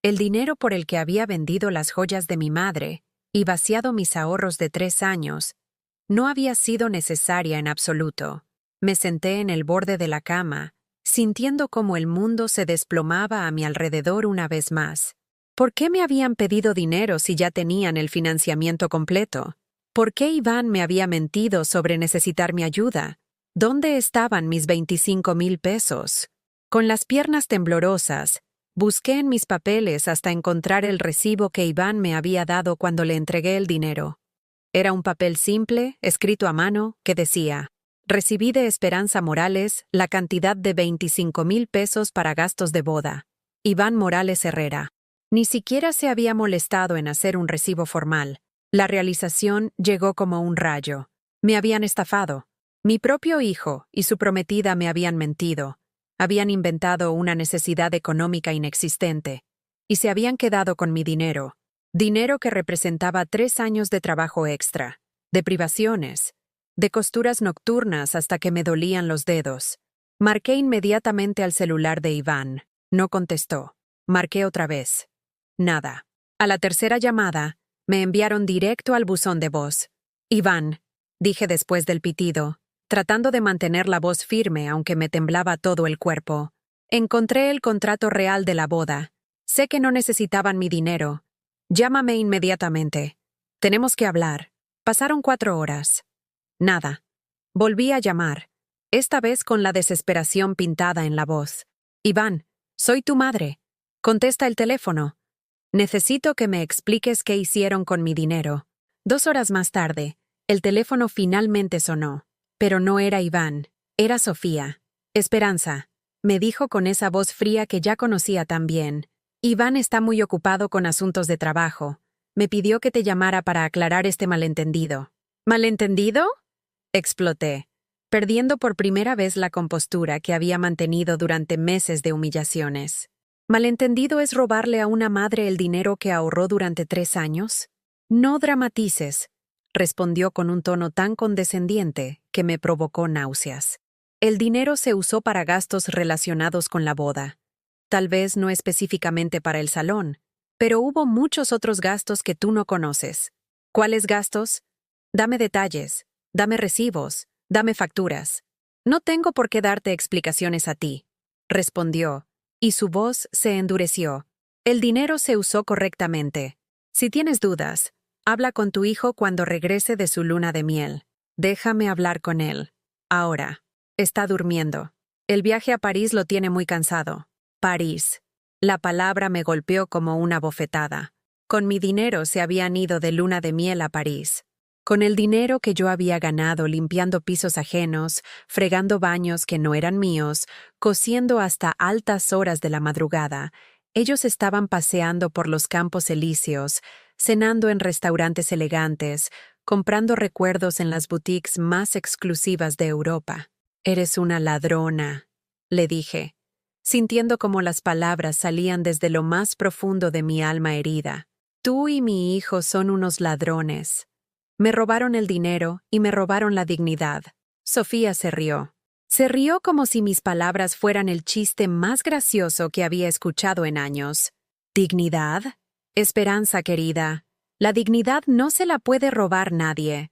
el dinero por el que había vendido las joyas de mi madre y vaciado mis ahorros de 3 años, no había sido necesaria en absoluto. Me senté en el borde de la cama, sintiendo cómo el mundo se desplomaba a mi alrededor una vez más. ¿Por qué me habían pedido dinero si ya tenían el financiamiento completo? ¿Por qué Iván me había mentido sobre necesitar mi ayuda? ¿Dónde estaban mis 25,000 pesos? Con las piernas temblorosas, busqué en mis papeles hasta encontrar el recibo que Iván me había dado cuando le entregué el dinero. Era un papel simple, escrito a mano, que decía: recibí de Esperanza Morales la cantidad de 25,000 pesos para gastos de boda. Iván Morales Herrera. Ni siquiera se había molestado en hacer un recibo formal. La realización llegó como un rayo. Me habían estafado. Mi propio hijo y su prometida me habían mentido. Habían inventado una necesidad económica inexistente. Y se habían quedado con mi dinero. Dinero que representaba 3 años de trabajo extra, de privaciones, de costuras nocturnas hasta que me dolían los dedos. Marqué inmediatamente al celular de Iván. No contestó. Marqué otra vez. Nada. A la tercera llamada, me enviaron directo al buzón de voz. Iván, dije después del pitido, tratando de mantener la voz firme aunque me temblaba todo el cuerpo. Encontré el contrato real de la boda. Sé que no necesitaban mi dinero. Llámame inmediatamente. Tenemos que hablar. Pasaron 4 horas. Nada. Volví a llamar, esta vez con la desesperación pintada en la voz. Iván, soy tu madre. Contesta el teléfono. Necesito que me expliques qué hicieron con mi dinero. 2 horas más tarde, el teléfono finalmente sonó. Pero no era Iván, era Sofía. Esperanza, me dijo con esa voz fría que ya conocía tan bien. Iván está muy ocupado con asuntos de trabajo. Me pidió que te llamara para aclarar este malentendido. ¿Malentendido? Exploté, perdiendo por primera vez la compostura que había mantenido durante meses de humillaciones. ¿Malentendido es robarle a una madre el dinero que ahorró durante 3 años? No dramatices, respondió con un tono tan condescendiente que me provocó náuseas. El dinero se usó para gastos relacionados con la boda. Tal vez no específicamente para el salón, pero hubo muchos otros gastos que tú no conoces. ¿Cuáles gastos? Dame detalles, dame recibos, dame facturas. No tengo por qué darte explicaciones a ti, respondió, y su voz se endureció. El dinero se usó correctamente. Si tienes dudas, habla con tu hijo cuando regrese de su luna de miel. Déjame hablar con él. Ahora. Está durmiendo. El viaje a París lo tiene muy cansado. París. La palabra me golpeó como una bofetada. Con mi dinero se habían ido de luna de miel a París. Con el dinero que yo había ganado limpiando pisos ajenos, fregando baños que no eran míos, cosiendo hasta altas horas de la madrugada, ellos estaban paseando por los campos elíseos, cenando en restaurantes elegantes, comprando recuerdos en las boutiques más exclusivas de Europa. «Eres una ladrona», le dije, sintiendo como las palabras salían desde lo más profundo de mi alma herida. «Tú y mi hijo son unos ladrones. Me robaron el dinero y me robaron la dignidad». Sofía se rió. Se rió como si mis palabras fueran el chiste más gracioso que había escuchado en años. ¿Dignidad? Esperanza, querida. La dignidad no se la puede robar nadie.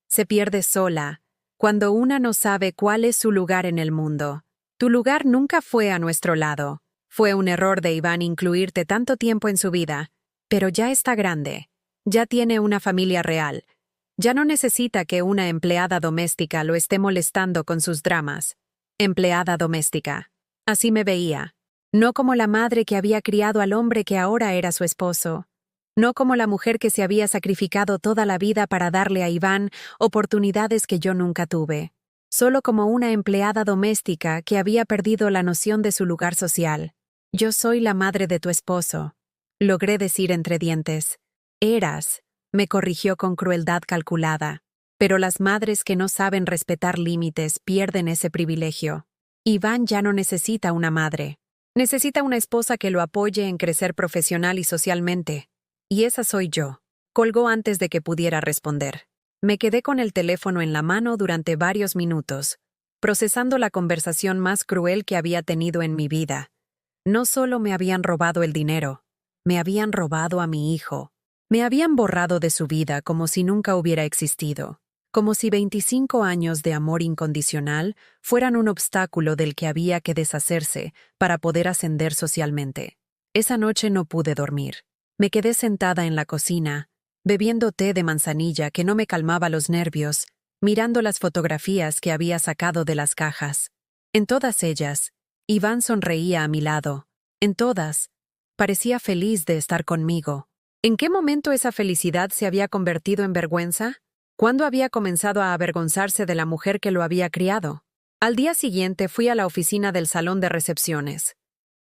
Se pierde sola, cuando una no sabe cuál es su lugar en el mundo. Tu lugar nunca fue a nuestro lado. Fue un error de Iván incluirte tanto tiempo en su vida, pero ya está grande. Ya tiene una familia real. Ya no necesita que una empleada doméstica lo esté molestando con sus dramas. Empleada doméstica. Así me veía. No como la madre que había criado al hombre que ahora era su esposo. No como la mujer que se había sacrificado toda la vida para darle a Iván oportunidades que yo nunca tuve. Solo como una empleada doméstica que había perdido la noción de su lugar social. Yo soy la madre de tu esposo, logré decir entre dientes. Eras, me corrigió con crueldad calculada. Pero las madres que no saben respetar límites pierden ese privilegio. Iván ya no necesita una madre. Necesita una esposa que lo apoye en crecer profesional y socialmente. Y esa soy yo. Colgó antes de que pudiera responder. Me quedé con el teléfono en la mano durante varios minutos, procesando la conversación más cruel que había tenido en mi vida. No solo me habían robado el dinero, me habían robado a mi hijo. Me habían borrado de su vida como si nunca hubiera existido, como si 25 años de amor incondicional fueran un obstáculo del que había que deshacerse para poder ascender socialmente. Esa noche no pude dormir. Me quedé sentada en la cocina, bebiendo té de manzanilla que no me calmaba los nervios, mirando las fotografías que había sacado de las cajas. En todas ellas, Iván sonreía a mi lado. En todas, parecía feliz de estar conmigo. ¿En qué momento esa felicidad se había convertido en vergüenza? ¿Cuándo había comenzado a avergonzarse de la mujer que lo había criado? Al día siguiente fui a la oficina del salón de recepciones.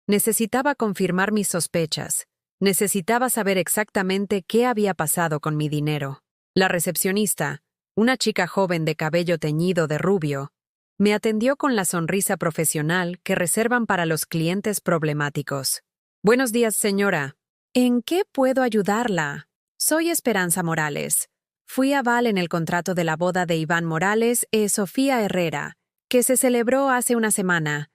Necesitaba confirmar mis sospechas. Necesitaba saber exactamente qué había pasado con mi dinero. La recepcionista, una chica joven de cabello teñido de rubio, me atendió con la sonrisa profesional que reservan para los clientes problemáticos. «Buenos días, señora. ¿En qué puedo ayudarla? Soy Esperanza Morales, Fui aval en el contrato de la boda de Iván Morales e Sofía Herrera, que se celebró hace una semana.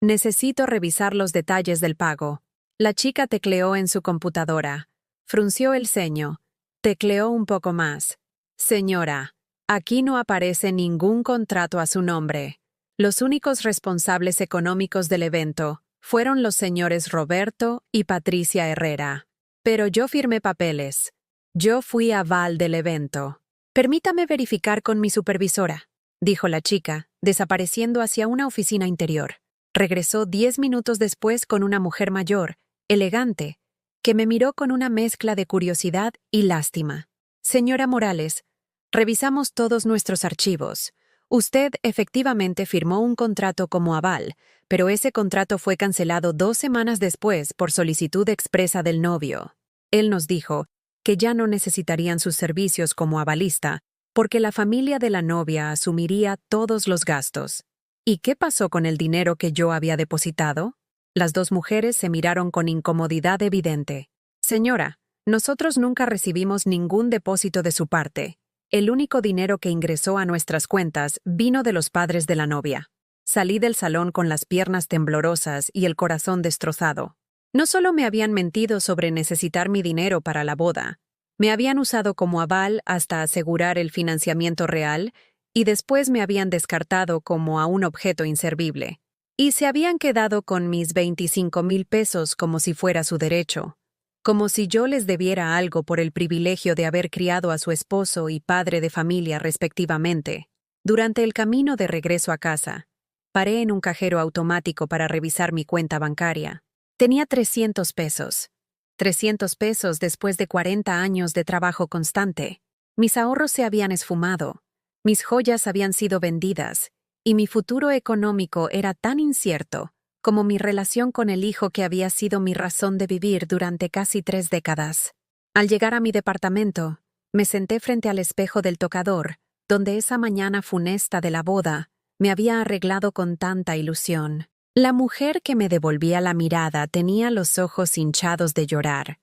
Necesito revisar los detalles del pago. La chica tecleó en su computadora. Frunció el ceño. Tecleó un poco más. Señora, aquí no aparece ningún contrato a su nombre. Los únicos responsables económicos del evento fueron los señores Roberto y Patricia Herrera. Pero yo firmé papeles. Yo fui aval del evento. Permítame verificar con mi supervisora, dijo la chica, desapareciendo hacia una oficina interior. Regresó 10 minutos después con una mujer mayor, elegante, que me miró con una mezcla de curiosidad y lástima. Señora Morales, revisamos todos nuestros archivos. Usted efectivamente firmó un contrato como aval, pero ese contrato fue cancelado 2 semanas después por solicitud expresa del novio. Él nos dijo que ya no necesitarían sus servicios como avalista, porque la familia de la novia asumiría todos los gastos. ¿Y qué pasó con el dinero que yo había depositado? Las dos mujeres se miraron con incomodidad evidente. Señora, nosotros nunca recibimos ningún depósito de su parte. El único dinero que ingresó a nuestras cuentas vino de los padres de la novia. Salí del salón con las piernas temblorosas y el corazón destrozado. No solo me habían mentido sobre necesitar mi dinero para la boda, me habían usado como aval hasta asegurar el financiamiento real y después me habían descartado como a un objeto inservible. Y se habían quedado con mis 25,000 pesos como si fuera su derecho, como si yo les debiera algo por el privilegio de haber criado a su esposo y padre de familia respectivamente. Durante el camino de regreso a casa, paré en un cajero automático para revisar mi cuenta bancaria. Tenía 300 pesos. 300 pesos después de 40 años de trabajo constante. Mis ahorros se habían esfumado, mis joyas habían sido vendidas, y mi futuro económico era tan incierto como mi relación con el hijo que había sido mi razón de vivir durante casi 3 décadas. Al llegar a mi departamento, me senté frente al espejo del tocador, donde esa mañana funesta de la boda me había arreglado con tanta ilusión. La mujer que me devolvía la mirada tenía los ojos hinchados de llorar,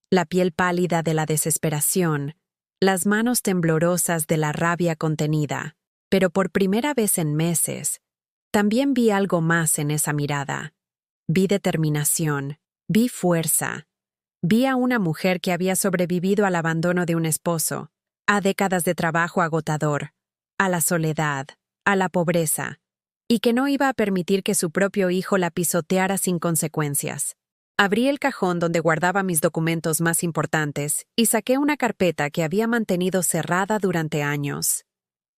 la piel pálida de la desesperación, las manos temblorosas de la rabia contenida. Pero por primera vez en meses, también vi algo más en esa mirada. Vi determinación, vi fuerza. Vi a una mujer que había sobrevivido al abandono de un esposo, a décadas de trabajo agotador, a la soledad, a la pobreza, y que no iba a permitir que su propio hijo la pisoteara sin consecuencias. Abrí el cajón donde guardaba mis documentos más importantes y saqué una carpeta que había mantenido cerrada durante años.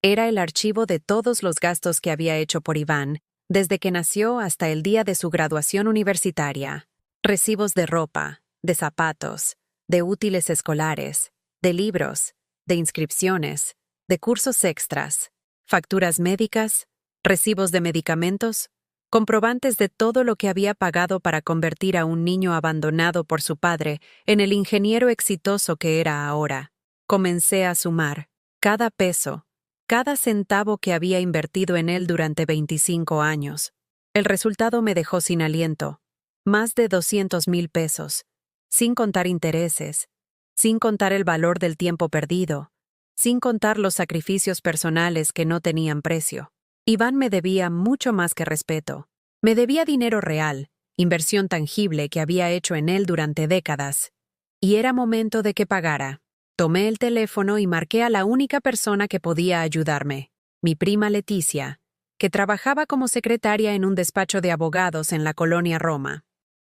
Era el archivo de todos los gastos que había hecho por Iván, desde que nació hasta el día de su graduación universitaria. Recibos de ropa, de zapatos, de útiles escolares, de libros, de inscripciones, de cursos extras, facturas médicas, recibos de medicamentos, comprobantes de todo lo que había pagado para convertir a un niño abandonado por su padre en el ingeniero exitoso que era ahora. Comencé a sumar cada peso, cada centavo que había invertido en él durante 25 años. El resultado me dejó sin aliento. Más de 200,000 pesos, sin contar intereses, sin contar el valor del tiempo perdido, sin contar los sacrificios personales que no tenían precio. Iván me debía mucho más que respeto. Me debía dinero real, inversión tangible que había hecho en él durante décadas. Y era momento de que pagara. Tomé el teléfono y marqué a la única persona que podía ayudarme, mi prima Leticia, que trabajaba como secretaria en un despacho de abogados en la colonia Roma.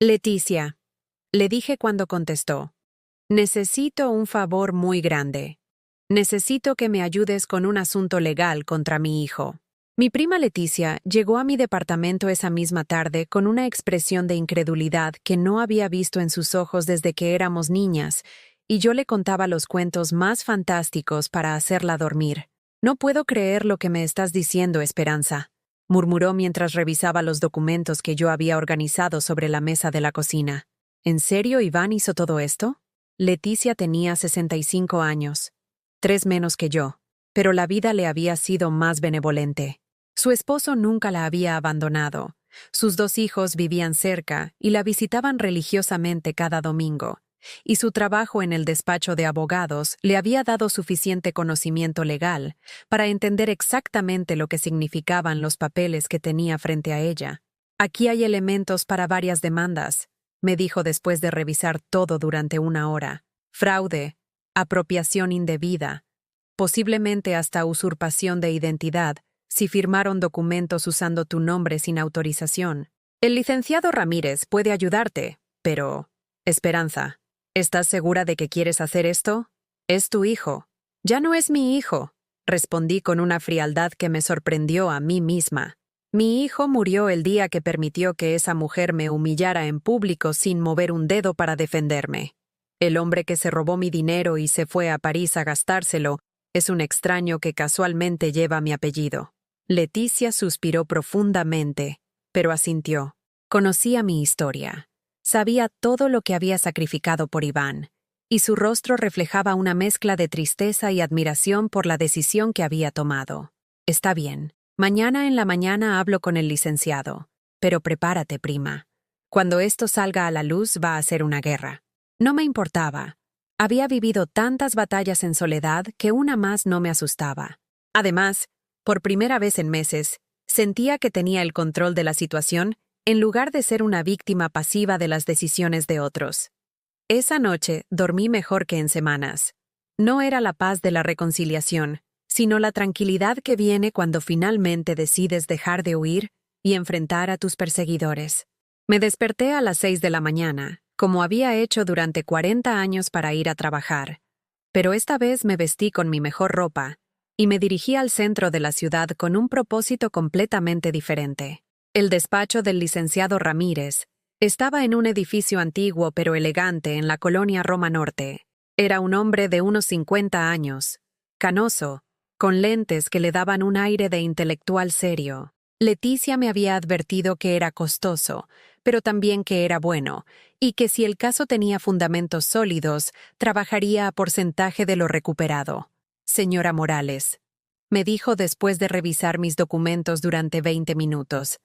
Leticia, le dije cuando contestó, necesito un favor muy grande. Necesito que me ayudes con un asunto legal contra mi hijo. Mi prima Leticia llegó a mi departamento esa misma tarde con una expresión de incredulidad que no había visto en sus ojos desde que éramos niñas, y yo le contaba los cuentos más fantásticos para hacerla dormir. No puedo creer lo que me estás diciendo, Esperanza, murmuró mientras revisaba los documentos que yo había organizado sobre la mesa de la cocina. ¿En serio Iván hizo todo esto? Leticia tenía 65 años, 3 menos que yo, pero la vida le había sido más benevolente. Su esposo nunca la había abandonado. Sus 2 hijos vivían cerca y la visitaban religiosamente cada domingo. y su trabajo en el despacho de abogados le había dado suficiente conocimiento legal para entender exactamente lo que significaban los papeles que tenía frente a ella. Aquí hay elementos para varias demandas, me dijo después de revisar todo durante una hora. Fraude, apropiación indebida, posiblemente hasta usurpación de identidad, si firmaron documentos usando tu nombre sin autorización. El licenciado Ramírez puede ayudarte, pero... Esperanza, ¿estás segura de que quieres hacer esto? Es tu hijo. Ya no es mi hijo, respondí con una frialdad que me sorprendió a mí misma. Mi hijo murió el día que permitió que esa mujer me humillara en público sin mover un dedo para defenderme. El hombre que se robó mi dinero y se fue a París a gastárselo es un extraño que casualmente lleva mi apellido. Leticia suspiró profundamente, pero asintió. Conocía mi historia. Sabía todo lo que había sacrificado por Iván, y su rostro reflejaba una mezcla de tristeza y admiración por la decisión que había tomado. Está bien. Mañana en la mañana hablo con el licenciado. Pero prepárate, prima. Cuando esto salga a la luz va a ser una guerra. No me importaba. Había vivido tantas batallas en soledad que una más no me asustaba. Además, por primera vez en meses, sentía que tenía el control de la situación en lugar de ser una víctima pasiva de las decisiones de otros. Esa noche dormí mejor que en semanas. No era la paz de la reconciliación, sino la tranquilidad que viene cuando finalmente decides dejar de huir y enfrentar a tus perseguidores. Me desperté a las 6 de la mañana, como había hecho durante 40 años para ir a trabajar. Pero esta vez me vestí con mi mejor ropa y me dirigí al centro de la ciudad con un propósito completamente diferente. El despacho del licenciado Ramírez estaba en un edificio antiguo pero elegante en la colonia Roma Norte. Era un hombre de unos 50 años, canoso, con lentes que le daban un aire de intelectual serio. Leticia me había advertido que era costoso, pero también que era bueno, y que si el caso tenía fundamentos sólidos, trabajaría a porcentaje de lo recuperado. Señora Morales, me dijo después de revisar mis documentos durante 20 minutos.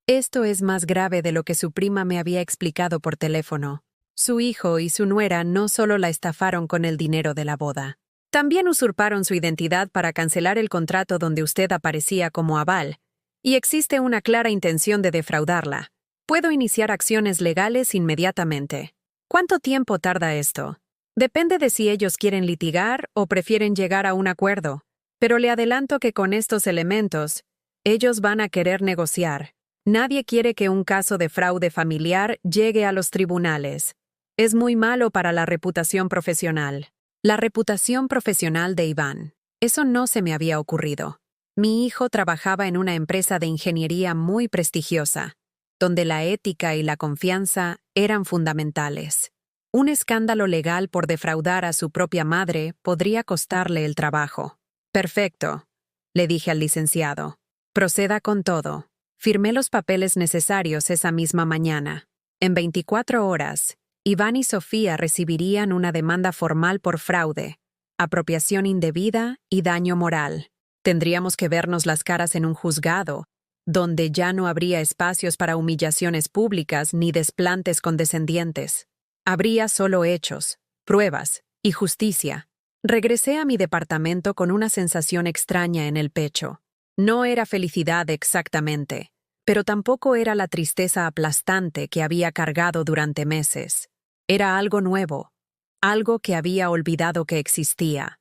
Esto es más grave de lo que su prima me había explicado por teléfono. Su hijo y su nuera no solo la estafaron con el dinero de la boda. También usurparon su identidad para cancelar el contrato donde usted aparecía como aval, y existe una clara intención de defraudarla. Puedo iniciar acciones legales inmediatamente. ¿Cuánto tiempo tarda esto? Depende de si ellos quieren litigar o prefieren llegar a un acuerdo, pero le adelanto que con estos elementos, ellos van a querer negociar. Nadie quiere que un caso de fraude familiar llegue a los tribunales. Es muy malo para la reputación profesional. La reputación profesional de Iván. Eso no se me había ocurrido. Mi hijo trabajaba en una empresa de ingeniería muy prestigiosa, donde la ética y la confianza eran fundamentales. Un escándalo legal por defraudar a su propia madre podría costarle el trabajo. Perfecto, le dije al licenciado. Proceda con todo. Firmé los papeles necesarios esa misma mañana. En 24 horas, Iván y Sofía recibirían una demanda formal por fraude, apropiación indebida y daño moral. Tendríamos que vernos las caras en un juzgado, donde ya no habría espacios para humillaciones públicas ni desplantes condescendientes. Habría solo hechos, pruebas y justicia. Regresé a mi departamento con una sensación extraña en el pecho. No era felicidad exactamente, pero tampoco era la tristeza aplastante que había cargado durante meses. Era algo nuevo, algo que había olvidado que existía.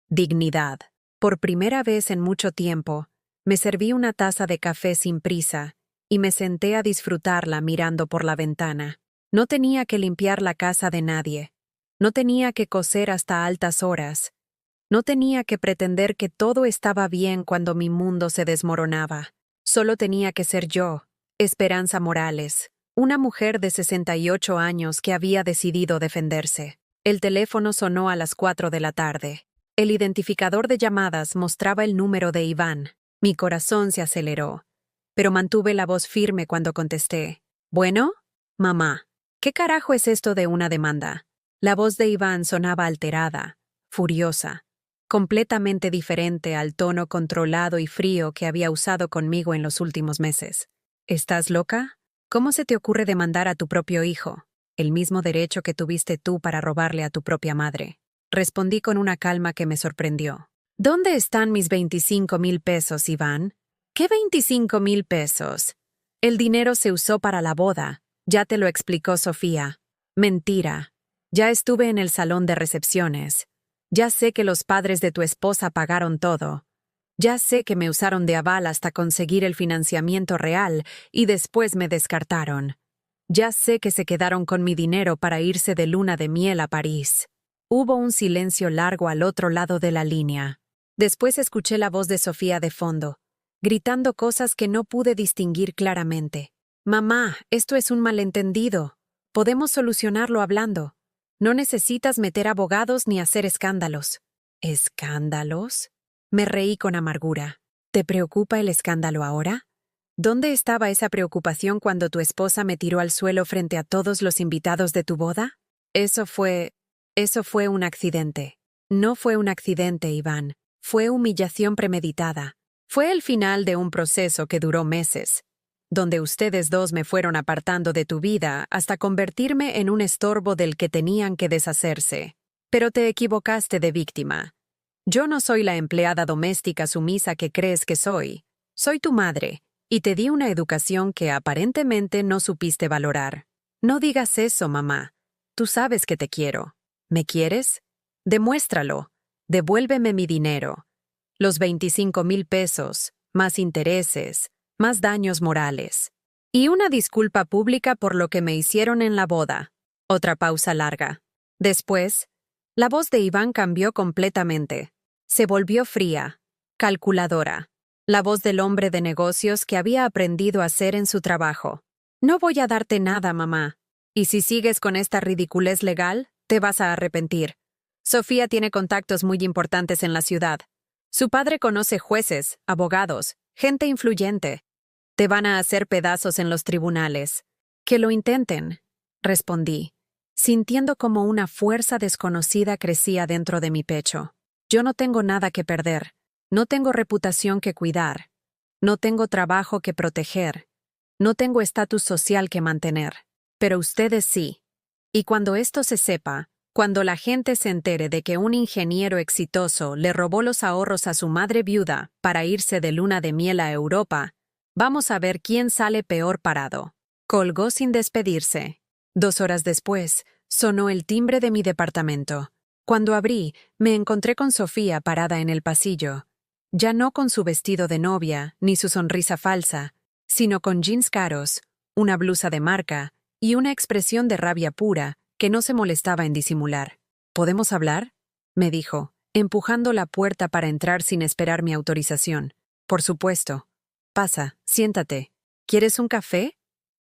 Dignidad. Por primera vez en mucho tiempo, me serví una taza de café sin prisa y me senté a disfrutarla mirando por la ventana. No tenía que limpiar la casa de nadie. No tenía que coser hasta altas horas. No tenía que pretender que todo estaba bien cuando mi mundo se desmoronaba. Solo tenía que ser yo, Esperanza Morales, una mujer de 68 años que había decidido defenderse. El teléfono sonó a las 4 de la tarde. El identificador de llamadas mostraba el número de Iván. Mi corazón se aceleró, pero mantuve la voz firme cuando contesté. ¿Bueno? Mamá, ¿qué carajo es esto de una demanda? La voz de Iván sonaba alterada, furiosa, completamente diferente al tono controlado y frío que había usado conmigo en los últimos meses. ¿Estás loca? ¿Cómo se te ocurre demandar a tu propio hijo? el mismo derecho que tuviste tú para robarle a tu propia madre. Respondí con una calma que me sorprendió. ¿Dónde están mis 25,000 pesos, Iván? ¿Qué 25,000 pesos? El dinero se usó para la boda. Ya te lo explicó Sofía. Mentira. Ya estuve en el salón de recepciones. Ya sé que los padres de tu esposa pagaron todo. Ya sé que me usaron de aval hasta conseguir el financiamiento real y después me descartaron. Ya sé que se quedaron con mi dinero para irse de luna de miel a París. Hubo un silencio largo al otro lado de la línea. Después escuché la voz de Sofía de fondo, gritando cosas que no pude distinguir claramente. Mamá, esto es un malentendido. Podemos solucionarlo hablando. No necesitas meter abogados ni hacer escándalos. ¿Escándalos? Me reí con amargura. ¿Te preocupa el escándalo ahora? ¿Dónde estaba esa preocupación cuando tu esposa me tiró al suelo frente a todos los invitados de tu boda? Eso fue un accidente. No fue un accidente, Iván. Fue humillación premeditada. Fue el final de un proceso que duró meses, donde ustedes dos me fueron apartando de tu vida hasta convertirme en un estorbo del que tenían que deshacerse. Pero te equivocaste de víctima. Yo no soy la empleada doméstica sumisa que crees que soy. Soy tu madre, y te di una educación que aparentemente no supiste valorar. No digas eso, mamá. Tú sabes que te quiero. ¿Me quieres? Demuéstralo. Devuélveme mi dinero. Los 25,000 pesos, más intereses, más daños morales. Y una disculpa pública por lo que me hicieron en la boda. Otra pausa larga. Después, la voz de Iván cambió completamente. Se volvió fría, calculadora. La voz del hombre de negocios que había aprendido a hacer en su trabajo. No voy a darte nada, mamá. Y si sigues con esta ridiculez legal, te vas a arrepentir. Sofía tiene contactos muy importantes en la ciudad. Su padre conoce jueces, abogados, gente influyente. Te van a hacer pedazos en los tribunales. Que lo intenten, respondí, sintiendo como una fuerza desconocida crecía dentro de mi pecho. Yo no tengo nada que perder. No tengo reputación que cuidar. No tengo trabajo que proteger. No tengo estatus social que mantener. Pero ustedes sí. Y cuando esto se sepa, cuando la gente se entere de que un ingeniero exitoso le robó los ahorros a su madre viuda para irse de luna de miel a Europa, vamos a ver quién sale peor parado. Colgó sin despedirse. 2 horas después, sonó el timbre de mi departamento. Cuando abrí, me encontré con Sofía parada en el pasillo. Ya no con su vestido de novia, ni su sonrisa falsa, sino con jeans caros, una blusa de marca y una expresión de rabia pura que no se molestaba en disimular. ¿Podemos hablar?, me dijo, empujando la puerta para entrar sin esperar mi autorización. Por supuesto. Pasa, siéntate. ¿Quieres un café?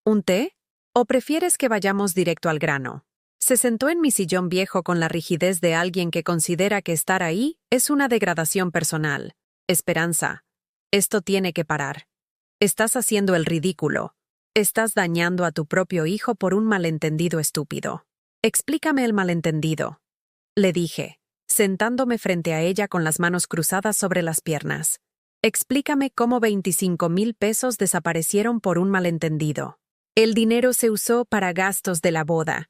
¿Un té? ¿O prefieres que vayamos directo al grano? Se sentó en mi sillón viejo con la rigidez de alguien que considera que estar ahí es una degradación personal. Esperanza, esto tiene que parar. Estás haciendo el ridículo. Estás dañando a tu propio hijo por un malentendido estúpido. Explícame el malentendido, le dije, sentándome frente a ella con las manos cruzadas sobre las piernas. Explícame cómo 25,000 pesos desaparecieron por un malentendido. El dinero se usó para gastos de la boda.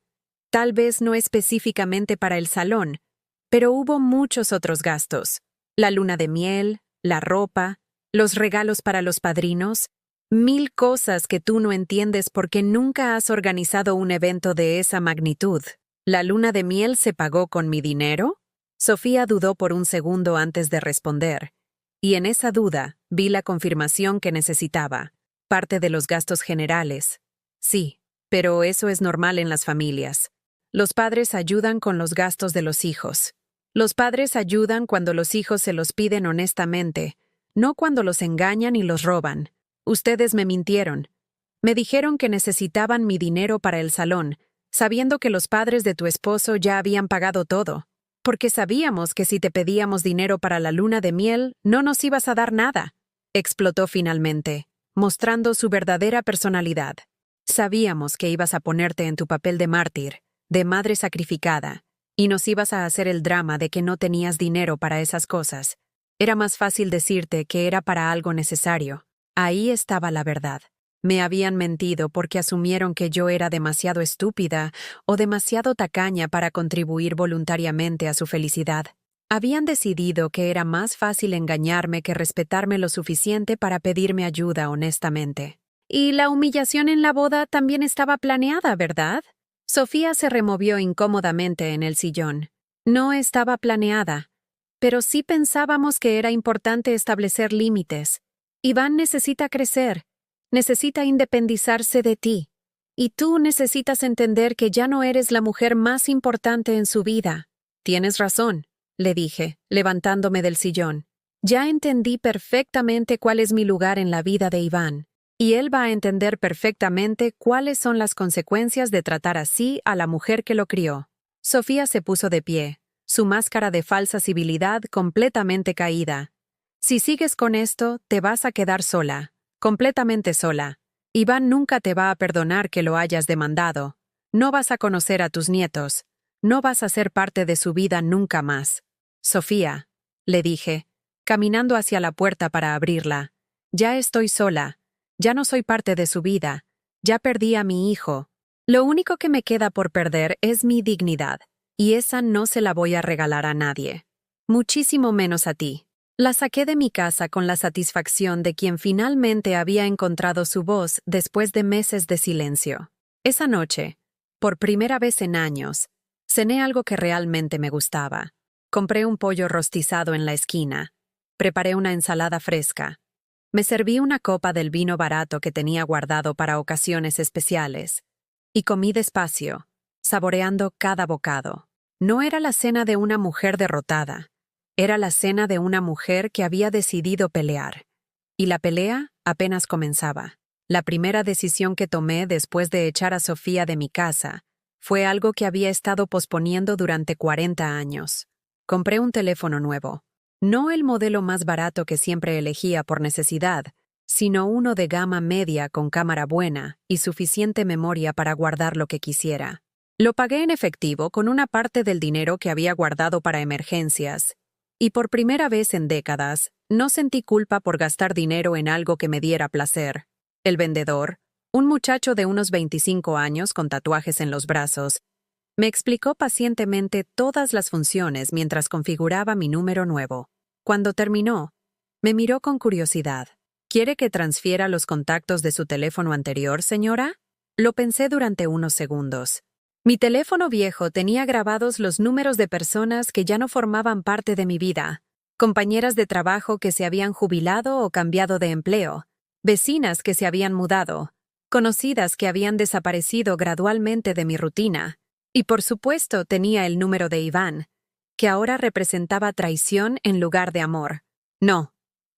Tal vez no específicamente para el salón, pero hubo muchos otros gastos. La luna de miel, la ropa, los regalos para los padrinos, 1000 cosas que tú no entiendes porque nunca has organizado un evento de esa magnitud. ¿La luna de miel se pagó con mi dinero? Sofía dudó por un segundo antes de responder, y en esa duda vi la confirmación que necesitaba. Parte de los gastos generales. Sí, pero eso es normal en las familias. Los padres ayudan con los gastos de los hijos. Los padres ayudan cuando los hijos se los piden honestamente, no cuando los engañan y los roban. Ustedes me mintieron. Me dijeron que necesitaban mi dinero para el salón, sabiendo que los padres de tu esposo ya habían pagado todo, porque sabíamos que si te pedíamos dinero para la luna de miel, no nos ibas a dar nada. Explotó finalmente, mostrando su verdadera personalidad. Sabíamos que ibas a ponerte en tu papel de mártir, de madre sacrificada, y nos ibas a hacer el drama de que no tenías dinero para esas cosas. Era más fácil decirte que era para algo necesario. Ahí estaba la verdad. Me habían mentido porque asumieron que yo era demasiado estúpida o demasiado tacaña para contribuir voluntariamente a su felicidad. Habían decidido que era más fácil engañarme que respetarme lo suficiente para pedirme ayuda honestamente. Y la humillación en la boda también estaba planeada, ¿verdad? Sofía se removió incómodamente en el sillón. No estaba planeada, pero sí pensábamos que era importante establecer límites. Iván necesita crecer, necesita independizarse de ti, y tú necesitas entender que ya no eres la mujer más importante en su vida. Tienes razón, le dije, levantándome del sillón. Ya entendí perfectamente cuál es mi lugar en la vida de Iván. Y él va a entender perfectamente cuáles son las consecuencias de tratar así a la mujer que lo crió. Sofía se puso de pie, su máscara de falsa civilidad completamente caída. Si sigues con esto, te vas a quedar sola, completamente sola. Iván nunca te va a perdonar que lo hayas demandado. No vas a conocer a tus nietos. No vas a ser parte de su vida nunca más. Sofía, le dije, caminando hacia la puerta para abrirla. Ya estoy sola. Ya no soy parte de su vida. Ya perdí a mi hijo. Lo único que me queda por perder es mi dignidad, y esa no se la voy a regalar a nadie. Muchísimo menos a ti. La saqué de mi casa con la satisfacción de quien finalmente había encontrado su voz después de meses de silencio. Esa noche, por primera vez en años, cené algo que realmente me gustaba. Compré un pollo rostizado en la esquina. Preparé una ensalada fresca. Me serví una copa del vino barato que tenía guardado para ocasiones especiales, y comí despacio, saboreando cada bocado. No era la cena de una mujer derrotada, era la cena de una mujer que había decidido pelear. Y la pelea apenas comenzaba. La primera decisión que tomé después de echar a Sofía de mi casa fue algo que había estado posponiendo durante 40 años. Compré un teléfono nuevo. No el modelo más barato que siempre elegía por necesidad, sino uno de gama media con cámara buena y suficiente memoria para guardar lo que quisiera. Lo pagué en efectivo con una parte del dinero que había guardado para emergencias, y por primera vez en décadas, no sentí culpa por gastar dinero en algo que me diera placer. El vendedor, un muchacho de unos 25 años con tatuajes en los brazos, me explicó pacientemente todas las funciones mientras configuraba mi número nuevo. Cuando terminó, me miró con curiosidad. ¿Quiere que transfiera los contactos de su teléfono anterior, señora? Lo pensé durante unos segundos. Mi teléfono viejo tenía grabados los números de personas que ya no formaban parte de mi vida, compañeras de trabajo que se habían jubilado o cambiado de empleo, vecinas que se habían mudado, conocidas que habían desaparecido gradualmente de mi rutina. Y por supuesto tenía el número de Iván, que ahora representaba traición en lugar de amor. No,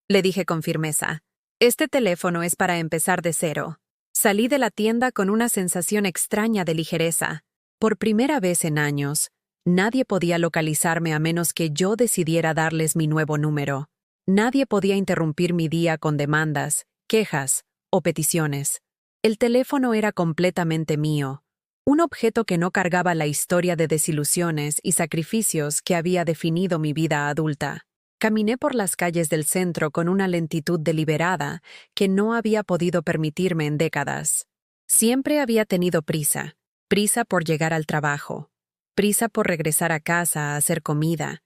le dije con firmeza. Este teléfono es para empezar de cero. Salí de la tienda con una sensación extraña de ligereza. Por primera vez en años, nadie podía localizarme a menos que yo decidiera darles mi nuevo número. Nadie podía interrumpir mi día con demandas, quejas o peticiones. El teléfono era completamente mío. Un objeto que no cargaba la historia de desilusiones y sacrificios que había definido mi vida adulta. Caminé por las calles del centro con una lentitud deliberada que no había podido permitirme en décadas. Siempre había tenido prisa, prisa por llegar al trabajo, prisa por regresar a casa a hacer comida,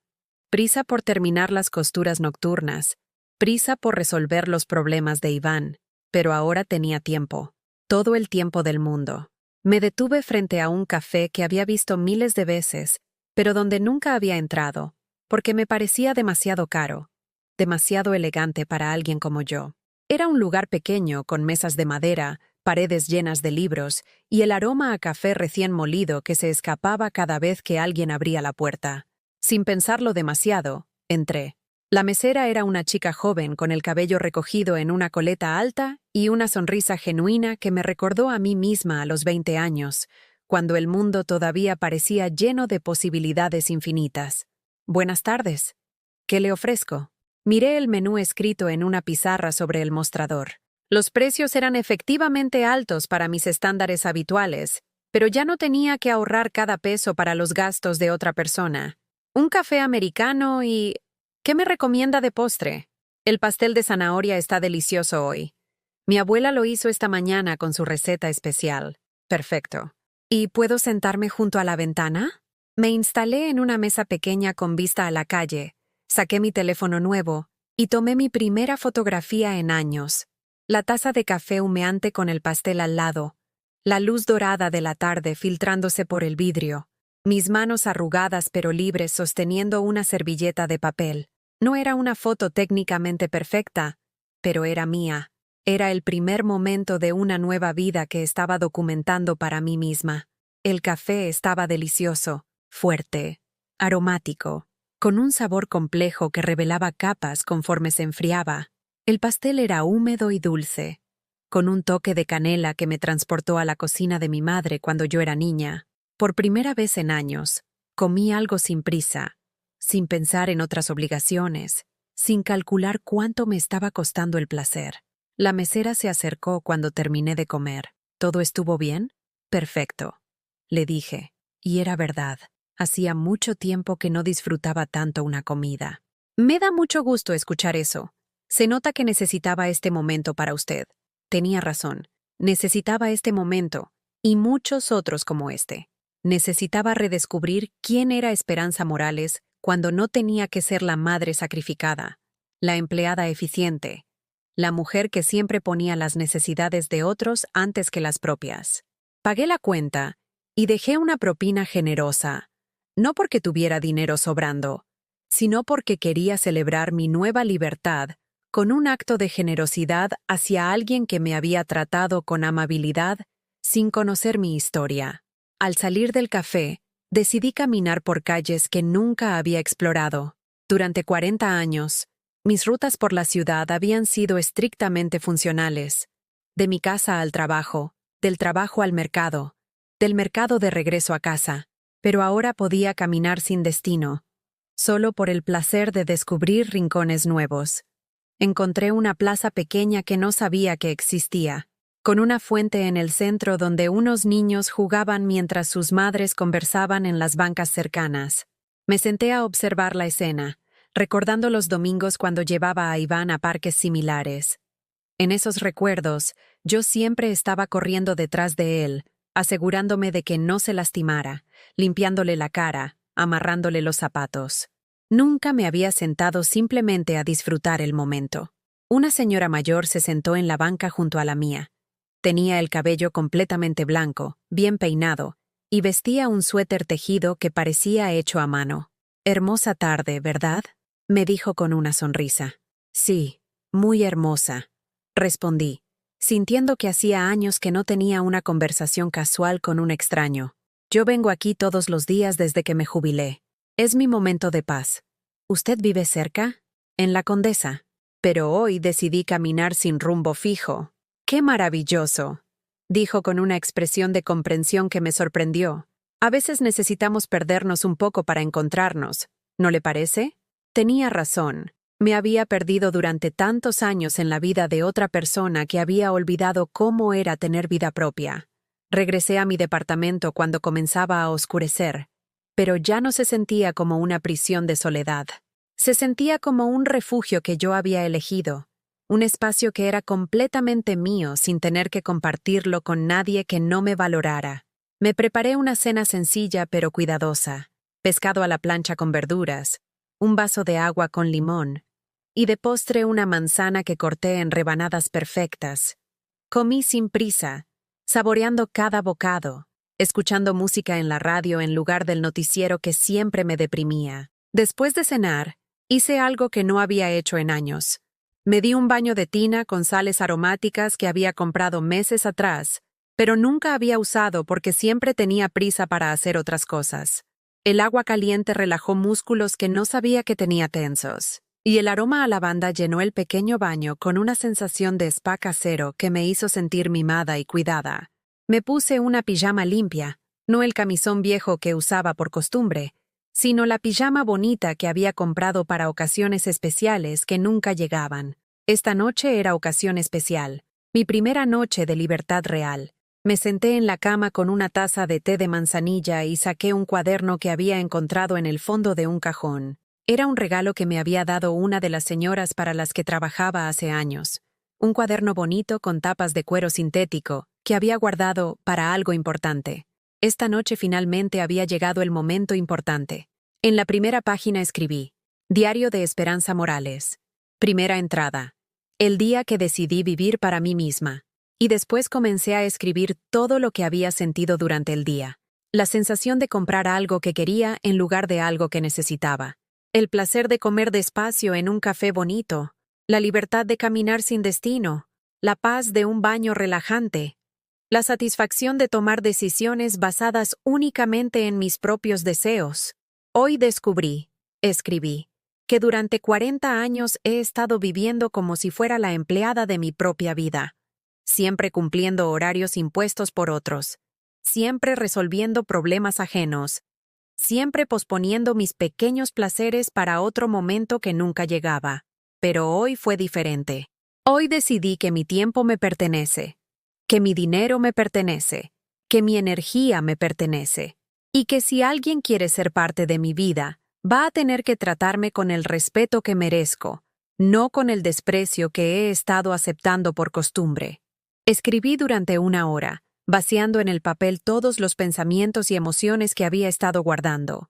prisa por terminar las costuras nocturnas, prisa por resolver los problemas de Iván, pero ahora tenía tiempo, todo el tiempo del mundo. Me detuve frente a un café que había visto miles de veces, pero donde nunca había entrado, porque me parecía demasiado caro, demasiado elegante para alguien como yo. Era un lugar pequeño con mesas de madera, paredes llenas de libros y el aroma a café recién molido que se escapaba cada vez que alguien abría la puerta. Sin pensarlo demasiado, entré. La mesera era una chica joven con el cabello recogido en una coleta alta y una sonrisa genuina que me recordó a mí misma a los 20 años, cuando el mundo todavía parecía lleno de posibilidades infinitas. Buenas tardes. ¿Qué le ofrezco? Miré el menú escrito en una pizarra sobre el mostrador. Los precios eran efectivamente altos para mis estándares habituales, pero ya no tenía que ahorrar cada peso para los gastos de otra persona. Un café americano y... ¿Qué me recomienda de postre? El pastel de zanahoria está delicioso hoy. Mi abuela lo hizo esta mañana con su receta especial. Perfecto. ¿Y puedo sentarme junto a la ventana? Me instalé en una mesa pequeña con vista a la calle, saqué mi teléfono nuevo y tomé mi primera fotografía en años. La taza de café humeante con el pastel al lado, la luz dorada de la tarde filtrándose por el vidrio, mis manos arrugadas pero libres sosteniendo una servilleta de papel. No era una foto técnicamente perfecta, pero era mía. Era el primer momento de una nueva vida que estaba documentando para mí misma. El café estaba delicioso, fuerte, aromático, con un sabor complejo que revelaba capas conforme se enfriaba. El pastel era húmedo y dulce, con un toque de canela que me transportó a la cocina de mi madre cuando yo era niña. Por primera vez en años, comí algo sin prisa, sin pensar en otras obligaciones, sin calcular cuánto me estaba costando el placer. La mesera se acercó cuando terminé de comer. ¿Todo estuvo bien? Perfecto, le dije. Y era verdad. Hacía mucho tiempo que no disfrutaba tanto una comida. Me da mucho gusto escuchar eso. Se nota que necesitaba este momento para usted. Tenía razón. Necesitaba este momento, y muchos otros como este. Necesitaba redescubrir quién era Esperanza Morales cuando no tenía que ser la madre sacrificada, la empleada eficiente, la mujer que siempre ponía las necesidades de otros antes que las propias. Pagué la cuenta y dejé una propina generosa, no porque tuviera dinero sobrando, sino porque quería celebrar mi nueva libertad con un acto de generosidad hacia alguien que me había tratado con amabilidad sin conocer mi historia. Al salir del café, decidí caminar por calles que nunca había explorado. Durante 40 años, mis rutas por la ciudad habían sido estrictamente funcionales. De mi casa al trabajo, del trabajo al mercado, del mercado de regreso a casa. Pero ahora podía caminar sin destino, solo por el placer de descubrir rincones nuevos. Encontré una plaza pequeña que no sabía que existía, con una fuente en el centro donde unos niños jugaban mientras sus madres conversaban en las bancas cercanas. Me senté a observar la escena, recordando los domingos cuando llevaba a Iván a parques similares. En esos recuerdos, yo siempre estaba corriendo detrás de él, asegurándome de que no se lastimara, limpiándole la cara, amarrándole los zapatos. Nunca me había sentado simplemente a disfrutar el momento. Una señora mayor se sentó en la banca junto a la mía. Tenía el cabello completamente blanco, bien peinado, y vestía un suéter tejido que parecía hecho a mano. «Hermosa tarde, ¿verdad?», me dijo con una sonrisa. «Sí, muy hermosa», respondí, sintiendo que hacía años que no tenía una conversación casual con un extraño. «Yo vengo aquí todos los días desde que me jubilé. Es mi momento de paz. ¿Usted vive cerca?», «En la Condesa. Pero hoy decidí caminar sin rumbo fijo». «¡Qué maravilloso!», dijo con una expresión de comprensión que me sorprendió. «A veces necesitamos perdernos un poco para encontrarnos, ¿no le parece?». Tenía razón. Me había perdido durante tantos años en la vida de otra persona que había olvidado cómo era tener vida propia. Regresé a mi departamento cuando comenzaba a oscurecer, pero ya no se sentía como una prisión de soledad. Se sentía como un refugio que yo había elegido, un espacio que era completamente mío sin tener que compartirlo con nadie que no me valorara. Me preparé una cena sencilla pero cuidadosa, pescado a la plancha con verduras, un vaso de agua con limón, y de postre una manzana que corté en rebanadas perfectas. Comí sin prisa, saboreando cada bocado, escuchando música en la radio en lugar del noticiero que siempre me deprimía. Después de cenar, hice algo que no había hecho en años. Me di un baño de tina con sales aromáticas que había comprado meses atrás, pero nunca había usado porque siempre tenía prisa para hacer otras cosas. El agua caliente relajó músculos que no sabía que tenía tensos, y el aroma a lavanda llenó el pequeño baño con una sensación de spa casero que me hizo sentir mimada y cuidada. Me puse una pijama limpia, no el camisón viejo que usaba por costumbre, sino la pijama bonita que había comprado para ocasiones especiales que nunca llegaban. Esta noche era ocasión especial, mi primera noche de libertad real. Me senté en la cama con una taza de té de manzanilla y saqué un cuaderno que había encontrado en el fondo de un cajón. Era un regalo que me había dado una de las señoras para las que trabajaba hace años. un cuaderno bonito con tapas de cuero sintético que había guardado para algo importante. Esta noche finalmente había llegado el momento importante. En la primera página escribí: Diario de Esperanza Morales. Primera entrada. El día que decidí vivir para mí misma. Y después comencé a escribir todo lo que había sentido durante el día. La sensación de comprar algo que quería en lugar de algo que necesitaba. El placer de comer despacio en un café bonito. La libertad de caminar sin destino. La paz de un baño relajante. La satisfacción de tomar decisiones basadas únicamente en mis propios deseos. Hoy descubrí, escribí, que durante 40 años he estado viviendo como si fuera la empleada de mi propia vida, siempre cumpliendo horarios impuestos por otros, siempre resolviendo problemas ajenos, siempre posponiendo mis pequeños placeres para otro momento que nunca llegaba. Pero hoy fue diferente. Hoy decidí que mi tiempo me pertenece, que mi dinero me pertenece, que mi energía me pertenece, y que si alguien quiere ser parte de mi vida, va a tener que tratarme con el respeto que merezco, no con el desprecio que he estado aceptando por costumbre. Escribí durante 1 hora, vaciando en el papel todos los pensamientos y emociones que había estado guardando.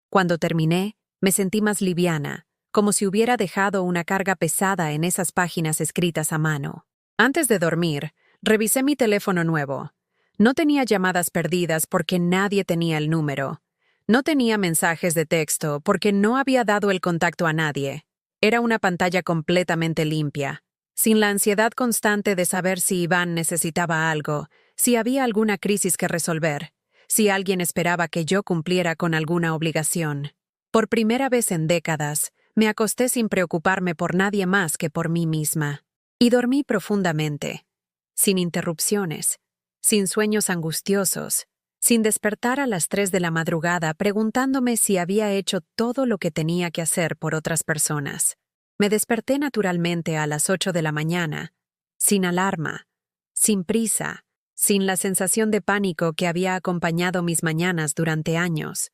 Cuando terminé, me sentí más liviana, como si hubiera dejado una carga pesada en esas páginas escritas a mano. Antes de dormir, revisé mi teléfono nuevo. No tenía llamadas perdidas porque nadie tenía el número. No tenía mensajes de texto porque no había dado el contacto a nadie. Era una pantalla completamente limpia, sin la ansiedad constante de saber si Iván necesitaba algo, si había alguna crisis que resolver, si alguien esperaba que yo cumpliera con alguna obligación. Por primera vez en décadas, me acosté sin preocuparme por nadie más que por mí misma. Y dormí profundamente, sin interrupciones, sin sueños angustiosos, sin despertar a las 3 de la madrugada preguntándome si había hecho todo lo que tenía que hacer por otras personas. Me desperté naturalmente a las 8 de la mañana, sin alarma, sin prisa, sin la sensación de pánico que había acompañado mis mañanas durante años.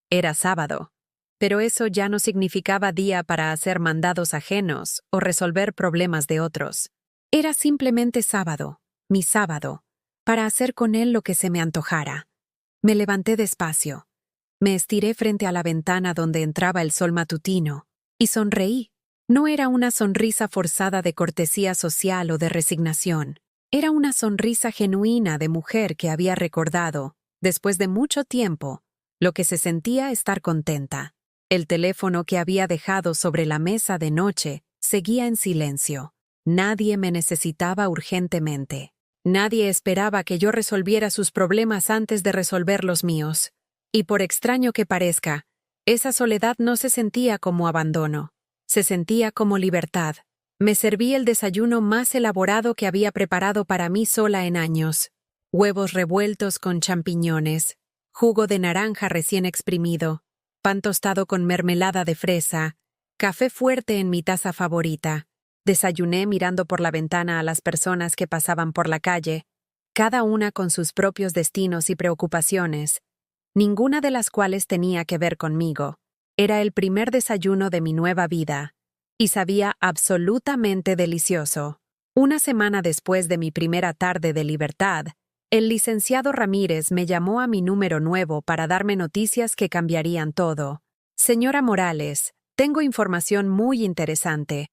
Era sábado, pero eso ya no significaba día para hacer mandados ajenos o resolver problemas de otros. Era simplemente sábado, mi sábado, para hacer con él lo que se me antojara. Me levanté despacio. Me estiré frente a la ventana donde entraba el sol matutino y sonreí. No era una sonrisa forzada de cortesía social o de resignación. Era una sonrisa genuina de mujer que había recordado, después de mucho tiempo, lo que se sentía estar contenta. El teléfono que había dejado sobre la mesa de noche seguía en silencio. Nadie me necesitaba urgentemente. Nadie esperaba que yo resolviera sus problemas antes de resolver los míos. Y por extraño que parezca, esa soledad no se sentía como abandono. Se sentía como libertad. Me serví el desayuno más elaborado que había preparado para mí sola en años. Huevos revueltos con champiñones, jugo de naranja recién exprimido, pan tostado con mermelada de fresa, café fuerte en mi taza favorita. Desayuné mirando por la ventana a las personas que pasaban por la calle, cada una con sus propios destinos y preocupaciones, ninguna de las cuales tenía que ver conmigo. Era el primer desayuno de mi nueva vida, y sabía absolutamente delicioso. Una semana después de mi primera tarde de libertad, el licenciado Ramírez me llamó a mi número nuevo para darme noticias que cambiarían todo. Señora Morales, tengo información muy interesante.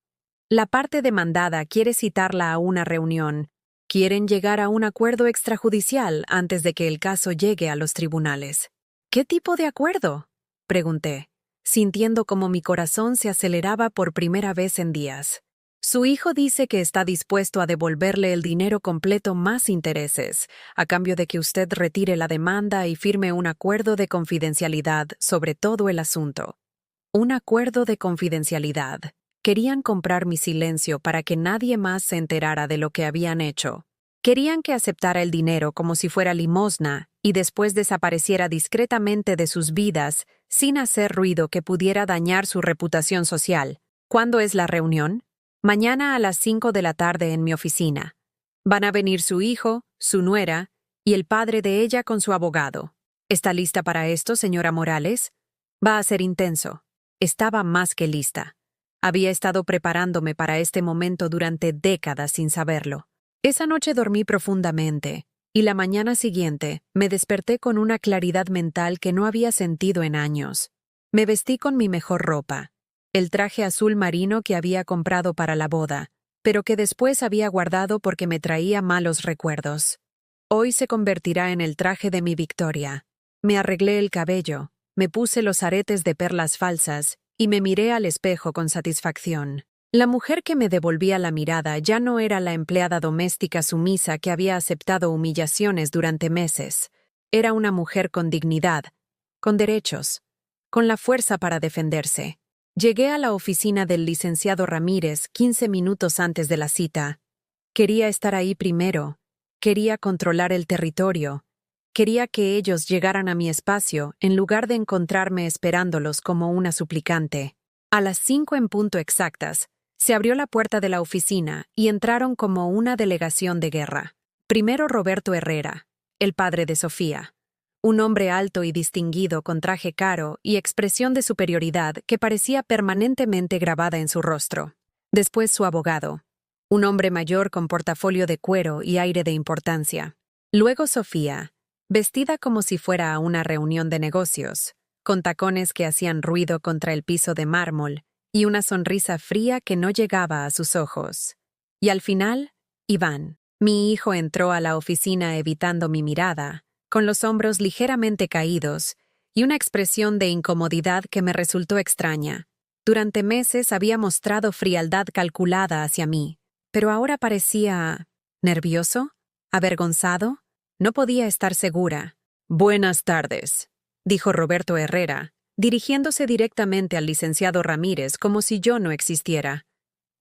La parte demandada quiere citarla a una reunión. Quieren llegar a un acuerdo extrajudicial antes de que el caso llegue a los tribunales. ¿Qué tipo de acuerdo?, pregunté, sintiendo como mi corazón se aceleraba por primera vez en días. Su hijo dice que está dispuesto a devolverle el dinero completo más intereses, a cambio de que usted retire la demanda y firme un acuerdo de confidencialidad sobre todo el asunto. Un acuerdo de confidencialidad. Querían comprar mi silencio para que nadie más se enterara de lo que habían hecho. Querían que aceptara el dinero como si fuera limosna y después desapareciera discretamente de sus vidas sin hacer ruido que pudiera dañar su reputación social. ¿Cuándo es la reunión? Mañana a las 5 de la tarde en mi oficina. Van a venir su hijo, su nuera y el padre de ella con su abogado. ¿Está lista para esto, señora Morales? Va a ser intenso. Estaba más que lista. Había estado preparándome para este momento durante décadas sin saberlo. Esa noche dormí profundamente, y la mañana siguiente me desperté con una claridad mental que no había sentido en años. Me vestí con mi mejor ropa, el traje azul marino que había comprado para la boda, pero que después había guardado porque me traía malos recuerdos. Hoy se convertirá en el traje de mi victoria. Me arreglé el cabello, me puse los aretes de perlas falsas y me miré al espejo con satisfacción. La mujer que me devolvía la mirada ya no era la empleada doméstica sumisa que había aceptado humillaciones durante meses. Era una mujer con dignidad, con derechos, con la fuerza para defenderse. Llegué a la oficina del licenciado Ramírez 15 minutos antes de la cita. Quería estar ahí primero, quería controlar el territorio, quería que ellos llegaran a mi espacio en lugar de encontrarme esperándolos como una suplicante. A las 5 en punto exactas, se abrió la puerta de la oficina y entraron como una delegación de guerra. Primero Roberto Herrera, el padre de Sofía. Un hombre alto y distinguido con traje caro y expresión de superioridad que parecía permanentemente grabada en su rostro. Después su abogado. Un hombre mayor con portafolio de cuero y aire de importancia. Luego Sofía, vestida como si fuera a una reunión de negocios, con tacones que hacían ruido contra el piso de mármol y una sonrisa fría que no llegaba a sus ojos. Y al final, Iván. Mi hijo entró a la oficina evitando mi mirada, con los hombros ligeramente caídos y una expresión de incomodidad que me resultó extraña. Durante meses había mostrado frialdad calculada hacia mí, pero ahora parecía nervioso, avergonzado. No podía estar segura. «Buenas tardes», dijo Roberto Herrera, dirigiéndose directamente al licenciado Ramírez como si yo no existiera.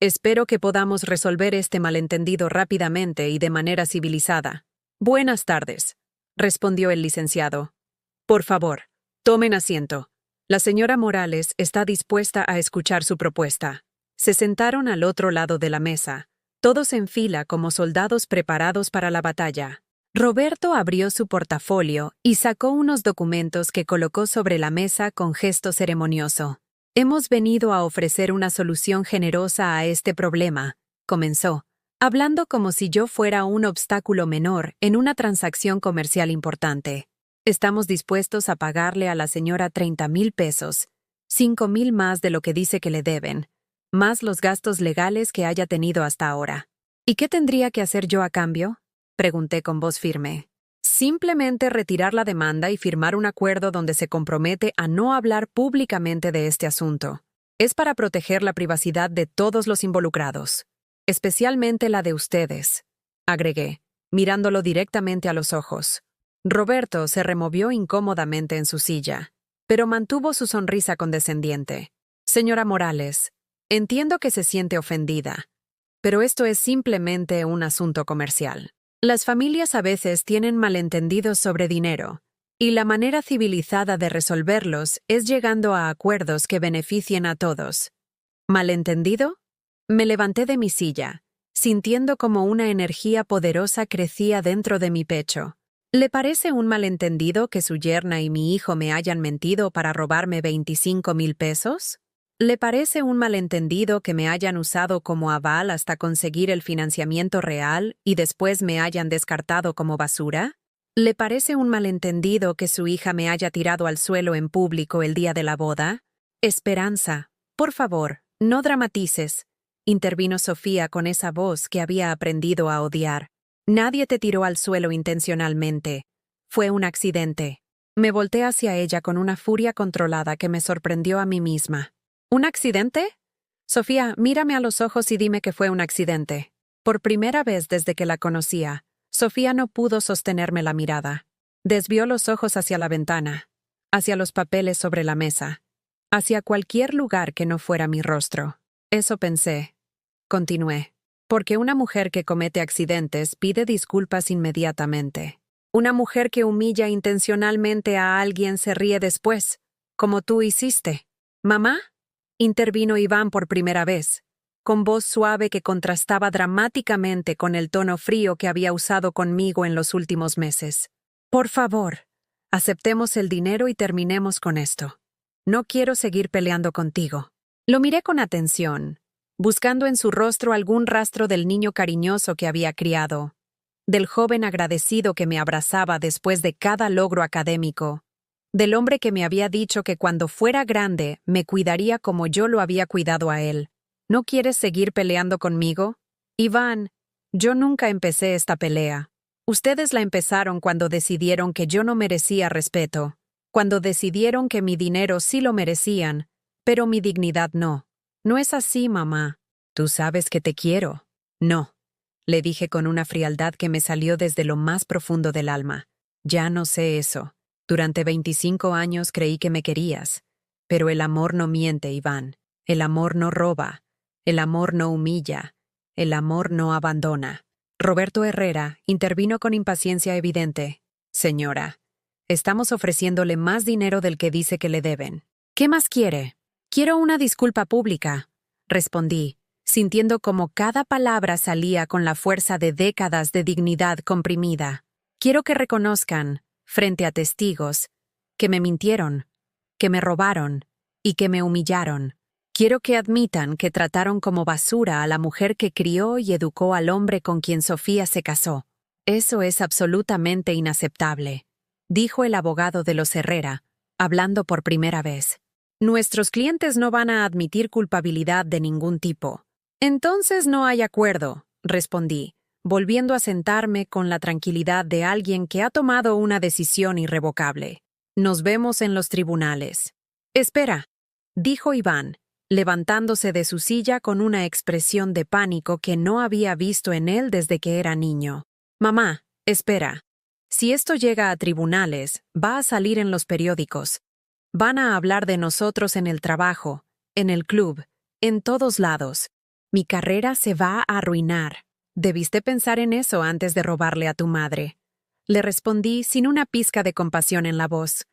«Espero que podamos resolver este malentendido rápidamente y de manera civilizada». «Buenas tardes», respondió el licenciado. «Por favor, tomen asiento. La señora Morales está dispuesta a escuchar su propuesta». Se sentaron al otro lado de la mesa, todos en fila como soldados preparados para la batalla. Roberto abrió su portafolio y sacó unos documentos que colocó sobre la mesa con gesto ceremonioso. «Hemos venido a ofrecer una solución generosa a este problema», comenzó, hablando como si yo fuera un obstáculo menor en una transacción comercial importante. «Estamos dispuestos a pagarle a la señora 30,000 pesos, 5,000 más de lo que dice que le deben, más los gastos legales que haya tenido hasta ahora». «¿Y qué tendría que hacer yo a cambio?», pregunté con voz firme. «Simplemente retirar la demanda y firmar un acuerdo donde se compromete a no hablar públicamente de este asunto. Es para proteger la privacidad de todos los involucrados, especialmente la de ustedes», agregué, mirándolo directamente a los ojos. Roberto se removió incómodamente en su silla, pero mantuvo su sonrisa condescendiente. «Señora Morales, entiendo que se siente ofendida, pero esto es simplemente un asunto comercial. Las familias a veces tienen malentendidos sobre dinero, y la manera civilizada de resolverlos es llegando a acuerdos que beneficien a todos». ¿Malentendido? Me levanté de mi silla, sintiendo como una energía poderosa crecía dentro de mi pecho. ¿Le parece un malentendido que su yerna y mi hijo me hayan mentido para robarme 25,000 pesos? ¿Le parece un malentendido que me hayan usado como aval hasta conseguir el financiamiento real y después me hayan descartado como basura? ¿Le parece un malentendido que su hija me haya tirado al suelo en público el día de la boda? «Esperanza, por favor, no dramatices», intervino Sofía con esa voz que había aprendido a odiar. «Nadie te tiró al suelo intencionalmente. Fue un accidente». Me volteé hacia ella con una furia controlada que me sorprendió a mí misma. «¿Un accidente? Sofía, mírame a los ojos y dime que fue un accidente». Por primera vez desde que la conocía, Sofía no pudo sostenerme la mirada. Desvió los ojos hacia la ventana, hacia los papeles sobre la mesa, hacia cualquier lugar que no fuera mi rostro. «Eso pensé», continué, «porque una mujer que comete accidentes pide disculpas inmediatamente. Una mujer que humilla intencionalmente a alguien se ríe después, como tú hiciste». «¿Mamá?», intervino Iván por primera vez, con voz suave que contrastaba dramáticamente con el tono frío que había usado conmigo en los últimos meses. «Por favor, aceptemos el dinero y terminemos con esto. No quiero seguir peleando contigo». Lo miré con atención, buscando en su rostro algún rastro del niño cariñoso que había criado, del joven agradecido que me abrazaba después de cada logro académico, del hombre que me había dicho que cuando fuera grande me cuidaría como yo lo había cuidado a él. ¿No quieres seguir peleando conmigo? Iván, yo nunca empecé esta pelea. Ustedes la empezaron cuando decidieron que yo no merecía respeto, cuando decidieron que mi dinero sí lo merecían, pero mi dignidad no. No es así, mamá. Tú sabes que te quiero. No, le dije con una frialdad que me salió desde lo más profundo del alma. Ya no sé eso. Durante 25 años creí que me querías. Pero el amor no miente, Iván. El amor no roba. El amor no humilla. El amor no abandona. Roberto Herrera intervino con impaciencia evidente. Señora, estamos ofreciéndole más dinero del que dice que le deben. ¿Qué más quiere? Quiero una disculpa pública, respondí, sintiendo como cada palabra salía con la fuerza de décadas de dignidad comprimida. Quiero que reconozcan, frente a testigos, que me mintieron, que me robaron y que me humillaron. Quiero que admitan que trataron como basura a la mujer que crió y educó al hombre con quien Sofía se casó. Eso es absolutamente inaceptable, dijo el abogado de los Herrera, hablando por primera vez. Nuestros clientes no van a admitir culpabilidad de ningún tipo. Entonces no hay acuerdo, respondí, volviendo a sentarme con la tranquilidad de alguien que ha tomado una decisión irrevocable. Nos vemos en los tribunales. Espera, dijo Iván, levantándose de su silla con una expresión de pánico que no había visto en él desde que era niño. Mamá, espera. Si esto llega a tribunales, va a salir en los periódicos. Van a hablar de nosotros en el trabajo, en el club, en todos lados. Mi carrera se va a arruinar. Debiste pensar en eso antes de robarle a tu madre. Le respondí sin una pizca de compasión en la voz.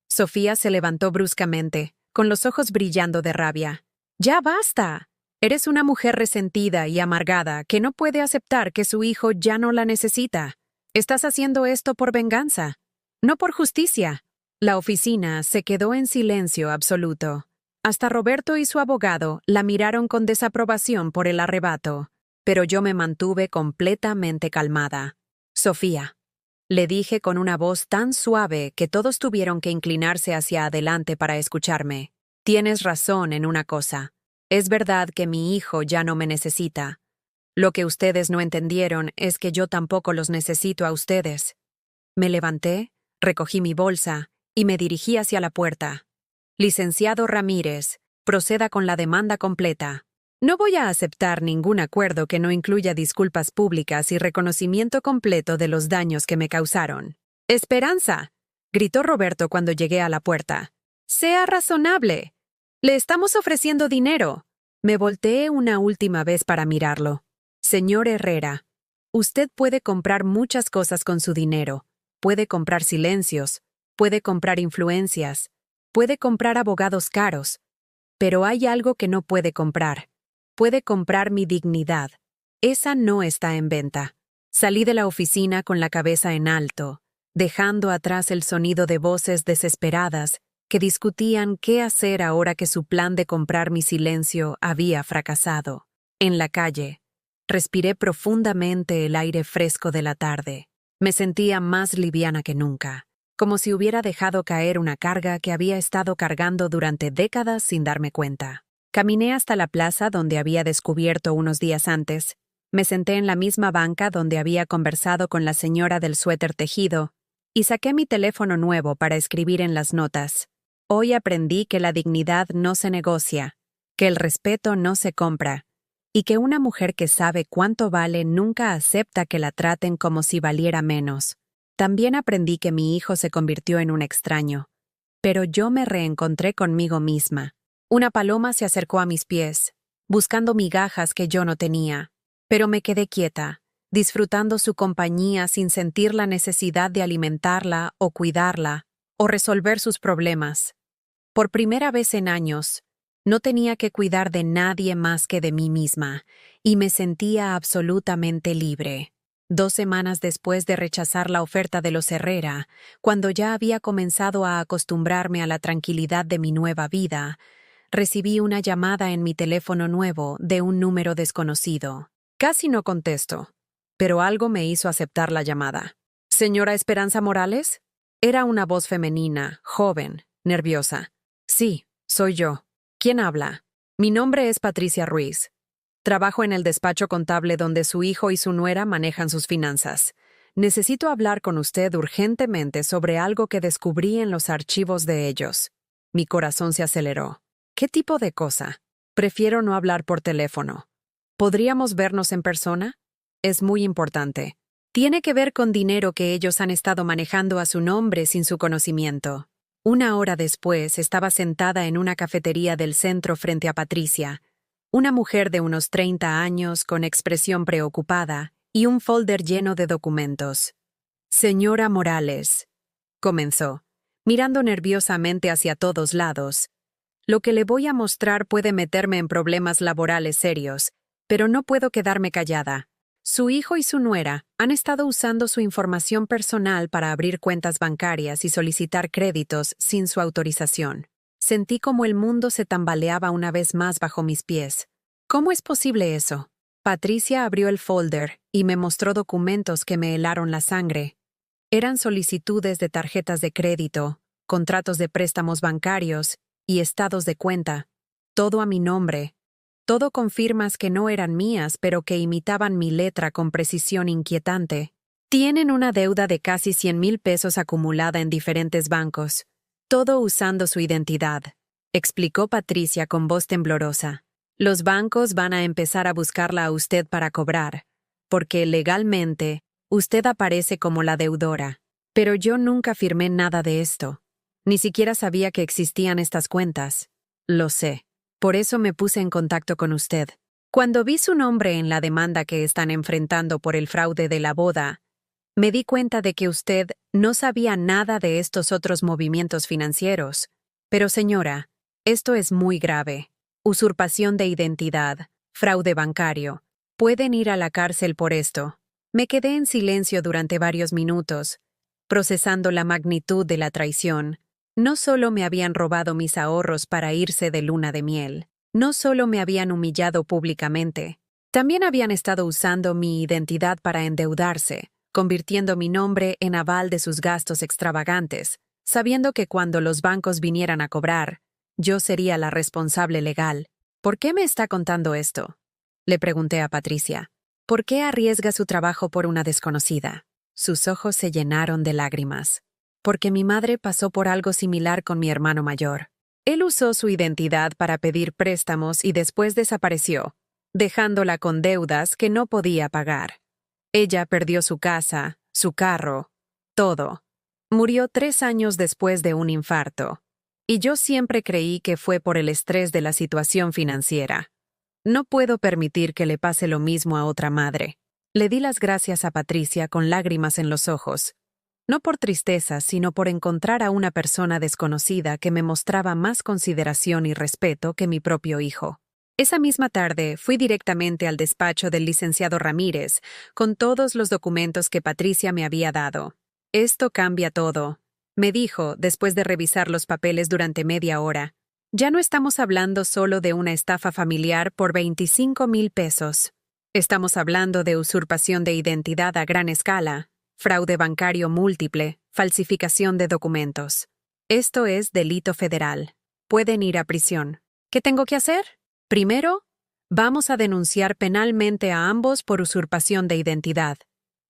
Sofía se levantó bruscamente, con los ojos brillando de rabia. ¡Ya basta! Eres una mujer resentida y amargada que no puede aceptar que su hijo ya no la necesita. Estás haciendo esto por venganza, no por justicia. La oficina se quedó en silencio absoluto. Hasta Roberto y su abogado la miraron con desaprobación por el arrebato, pero yo me mantuve completamente calmada. Sofía, le dije con una voz tan suave que todos tuvieron que inclinarse hacia adelante para escucharme. Tienes razón en una cosa. Es verdad que mi hijo ya no me necesita. Lo que ustedes no entendieron es que yo tampoco los necesito a ustedes. Me levanté, recogí mi bolsa y me dirigí hacia la puerta. Licenciado Ramírez, proceda con la demanda completa. No voy a aceptar ningún acuerdo que no incluya disculpas públicas y reconocimiento completo de los daños que me causaron. ¡Esperanza!, gritó Roberto cuando llegué a la puerta. ¡Sea razonable! Le estamos ofreciendo dinero. Me volteé una última vez para mirarlo. Señor Herrera, usted puede comprar muchas cosas con su dinero. Puede comprar silencios, puede comprar influencias, puede comprar abogados caros, pero hay algo que no puede comprar. Puede comprar mi dignidad. Esa no está en venta. Salí de la oficina con la cabeza en alto, dejando atrás el sonido de voces desesperadas que discutían qué hacer ahora que su plan de comprar mi silencio había fracasado. En la calle, respiré profundamente el aire fresco de la tarde. Me sentía más liviana que nunca, como si hubiera dejado caer una carga que había estado cargando durante décadas sin darme cuenta. Caminé hasta la plaza donde había descubierto unos días antes. Me senté en la misma banca donde había conversado con la señora del suéter tejido y saqué mi teléfono nuevo para escribir en las notas. Hoy aprendí que la dignidad no se negocia, que el respeto no se compra, y que una mujer que sabe cuánto vale nunca acepta que la traten como si valiera menos. También aprendí que mi hijo se convirtió en un extraño, pero yo me reencontré conmigo misma. Una paloma se acercó a mis pies, buscando migajas que yo no tenía, pero me quedé quieta, disfrutando su compañía sin sentir la necesidad de alimentarla o cuidarla, o resolver sus problemas. Por primera vez en años, no tenía que cuidar de nadie más que de mí misma, y me sentía absolutamente libre. 2 semanas después de rechazar la oferta de los Herrera, cuando ya había comenzado a acostumbrarme a la tranquilidad de mi nueva vida, recibí una llamada en mi teléfono nuevo de un número desconocido. Casi no contesto, pero algo me hizo aceptar la llamada. ¿Señora Esperanza Morales? Era una voz femenina, joven, nerviosa. Sí, soy yo. ¿Quién habla? Mi nombre es Patricia Ruiz. Trabajo en el despacho contable donde su hijo y su nuera manejan sus finanzas. Necesito hablar con usted urgentemente sobre algo que descubrí en los archivos de ellos. Mi corazón se aceleró. ¿Qué tipo de cosa? Prefiero no hablar por teléfono. ¿Podríamos vernos en persona? Es muy importante. Tiene que ver con dinero que ellos han estado manejando a su nombre sin su conocimiento. Una hora después estaba sentada en una cafetería del centro frente a Patricia, una mujer de unos 30 años con expresión preocupada y un folder lleno de documentos. Señora Morales, comenzó, mirando nerviosamente hacia todos lados. Lo que le voy a mostrar puede meterme en problemas laborales serios, pero no puedo quedarme callada. Su hijo y su nuera han estado usando su información personal para abrir cuentas bancarias y solicitar créditos sin su autorización. Sentí como el mundo se tambaleaba una vez más bajo mis pies. ¿Cómo es posible eso? Patricia abrió el folder y me mostró documentos que me helaron la sangre. Eran solicitudes de tarjetas de crédito, contratos de préstamos bancarios y estados de cuenta. Todo a mi nombre. Todo con firmas que no eran mías, pero que imitaban mi letra con precisión inquietante. Tienen una deuda de casi 100,000 pesos acumulada en diferentes bancos. Todo usando su identidad, explicó Patricia con voz temblorosa. Los bancos van a empezar a buscarla a usted para cobrar, porque legalmente usted aparece como la deudora. Pero yo nunca firmé nada de esto. Ni siquiera sabía que existían estas cuentas. Lo sé. Por eso me puse en contacto con usted. Cuando vi su nombre en la demanda que están enfrentando por el fraude de la boda, me di cuenta de que usted no sabía nada de estos otros movimientos financieros. Pero señora, esto es muy grave. Usurpación de identidad, fraude bancario. Pueden ir a la cárcel por esto. Me quedé en silencio durante varios minutos, procesando la magnitud de la traición. No solo me habían robado mis ahorros para irse de luna de miel, no solo me habían humillado públicamente, también habían estado usando mi identidad para endeudarse, convirtiendo mi nombre en aval de sus gastos extravagantes, sabiendo que cuando los bancos vinieran a cobrar, yo sería la responsable legal. ¿Por qué me está contando esto? Le pregunté a Patricia. ¿Por qué arriesga su trabajo por una desconocida? Sus ojos se llenaron de lágrimas. Porque mi madre pasó por algo similar con mi hermano mayor. Él usó su identidad para pedir préstamos y después desapareció, dejándola con deudas que no podía pagar. Ella perdió su casa, su carro, todo. Murió 3 años después de un infarto. Y yo siempre creí que fue por el estrés de la situación financiera. No puedo permitir que le pase lo mismo a otra madre. Le di las gracias a Patricia con lágrimas en los ojos. No por tristeza, sino por encontrar a una persona desconocida que me mostraba más consideración y respeto que mi propio hijo. Esa misma tarde fui directamente al despacho del licenciado Ramírez, con todos los documentos que Patricia me había dado. Esto cambia todo, me dijo después de revisar los papeles durante media hora. Ya no estamos hablando solo de una estafa familiar por 25,000 pesos. Estamos hablando de usurpación de identidad a gran escala, fraude bancario múltiple, falsificación de documentos. Esto es delito federal. Pueden ir a prisión. ¿Qué tengo que hacer? Primero, vamos a denunciar penalmente a ambos por usurpación de identidad.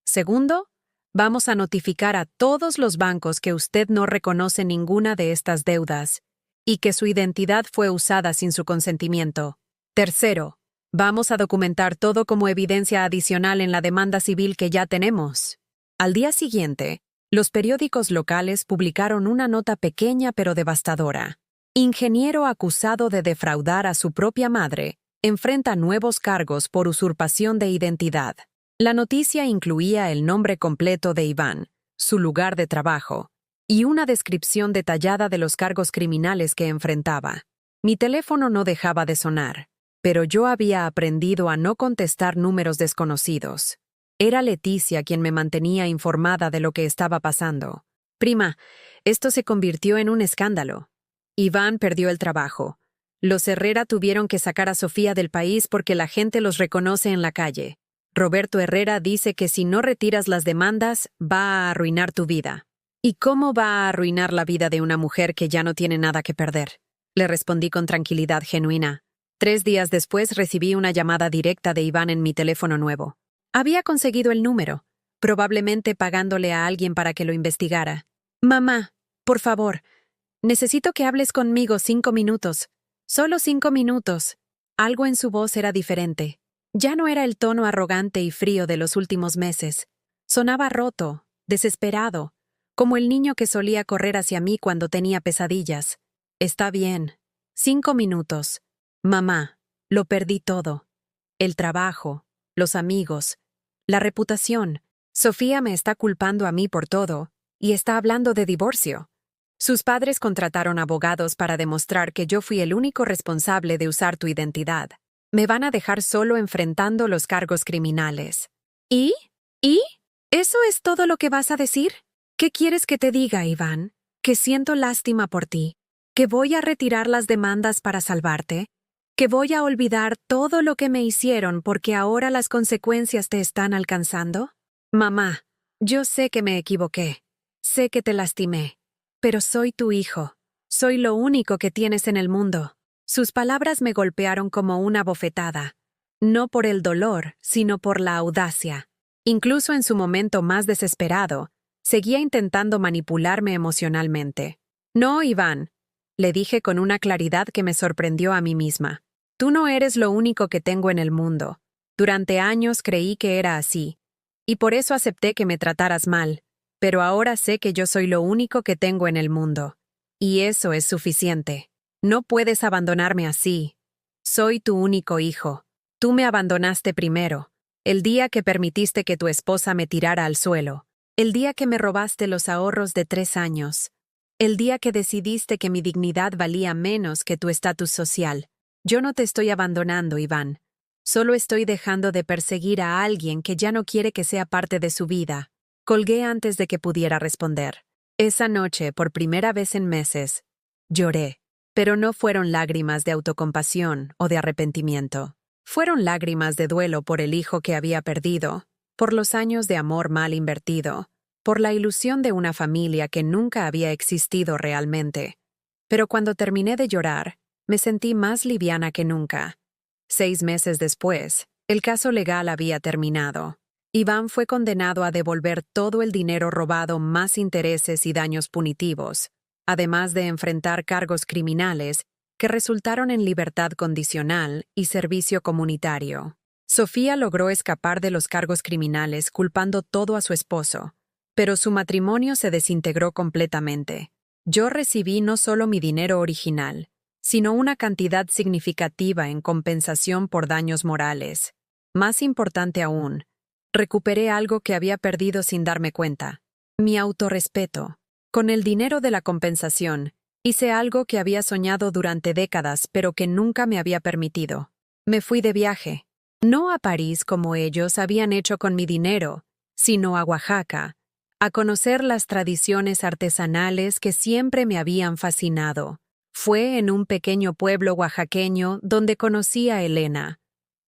Segundo, vamos a notificar a todos los bancos que usted no reconoce ninguna de estas deudas y que su identidad fue usada sin su consentimiento. Tercero, vamos a documentar todo como evidencia adicional en la demanda civil que ya tenemos. Al día siguiente, los periódicos locales publicaron una nota pequeña pero devastadora. Ingeniero acusado de defraudar a su propia madre enfrenta nuevos cargos por usurpación de identidad. La noticia incluía el nombre completo de Iván, su lugar de trabajo, y una descripción detallada de los cargos criminales que enfrentaba. Mi teléfono no dejaba de sonar, pero yo había aprendido a no contestar números desconocidos. Era Leticia quien me mantenía informada de lo que estaba pasando. Prima, esto se convirtió en un escándalo. Iván perdió el trabajo. Los Herrera tuvieron que sacar a Sofía del país porque la gente los reconoce en la calle. Roberto Herrera dice que si no retiras las demandas, va a arruinar tu vida. ¿Y cómo va a arruinar la vida de una mujer que ya no tiene nada que perder? Le respondí con tranquilidad genuina. 3 días después recibí una llamada directa de Iván en mi teléfono nuevo. Había conseguido el número, probablemente pagándole a alguien para que lo investigara. «Mamá, por favor, necesito que hables conmigo 5 minutos. Solo 5 minutos». Algo en su voz era diferente. Ya no era el tono arrogante y frío de los últimos meses. Sonaba roto, desesperado, como el niño que solía correr hacia mí cuando tenía pesadillas. «Está bien. 5 minutos. Mamá, lo perdí todo. El trabajo, los amigos, la reputación. Sofía me está culpando a mí por todo, y está hablando de divorcio. Sus padres contrataron abogados para demostrar que yo fui el único responsable de usar tu identidad. Me van a dejar solo enfrentando los cargos criminales». ¿Y? ¿Y? ¿Eso es todo lo que vas a decir? ¿Qué quieres que te diga, Iván? ¿Que siento lástima por ti? ¿Que voy a retirar las demandas para salvarte? ¿Que voy a olvidar todo lo que me hicieron porque ahora las consecuencias te están alcanzando? Mamá, yo sé que me equivoqué. Sé que te lastimé. Pero soy tu hijo. Soy lo único que tienes en el mundo. Sus palabras me golpearon como una bofetada. No por el dolor, sino por la audacia. Incluso en su momento más desesperado, seguía intentando manipularme emocionalmente. «No, Iván», le dije con una claridad que me sorprendió a mí misma. «Tú no eres lo único que tengo en el mundo. Durante años creí que era así, y por eso acepté que me trataras mal, pero ahora sé que yo soy lo único que tengo en el mundo. Y eso es suficiente. No puedes abandonarme así. Soy tu único hijo. Tú me abandonaste primero, el día que permitiste que tu esposa me tirara al suelo, el día que me robaste los ahorros de 3 años, el día que decidiste que mi dignidad valía menos que tu estatus social. Yo no te estoy abandonando, Iván. Solo estoy dejando de perseguir a alguien que ya no quiere que sea parte de su vida». Colgué antes de que pudiera responder. Esa noche, por primera vez en meses, lloré. Pero no fueron lágrimas de autocompasión o de arrepentimiento. Fueron lágrimas de duelo por el hijo que había perdido, por los años de amor mal invertido, por la ilusión de una familia que nunca había existido realmente. Pero cuando terminé de llorar, me sentí más liviana que nunca. 6 meses después, el caso legal había terminado. Iván fue condenado a devolver todo el dinero robado más intereses y daños punitivos, además de enfrentar cargos criminales que resultaron en libertad condicional y servicio comunitario. Sofía logró escapar de los cargos criminales culpando todo a su esposo, pero su matrimonio se desintegró completamente. Yo recibí no solo mi dinero original, sino una cantidad significativa en compensación por daños morales. Más importante aún, recuperé algo que había perdido sin darme cuenta: mi autorrespeto. Con el dinero de la compensación, hice algo que había soñado durante décadas pero que nunca me había permitido. Me fui de viaje. No a París como ellos habían hecho con mi dinero, sino a Oaxaca, a conocer las tradiciones artesanales que siempre me habían fascinado. Fue en un pequeño pueblo oaxaqueño donde conocí a Elena,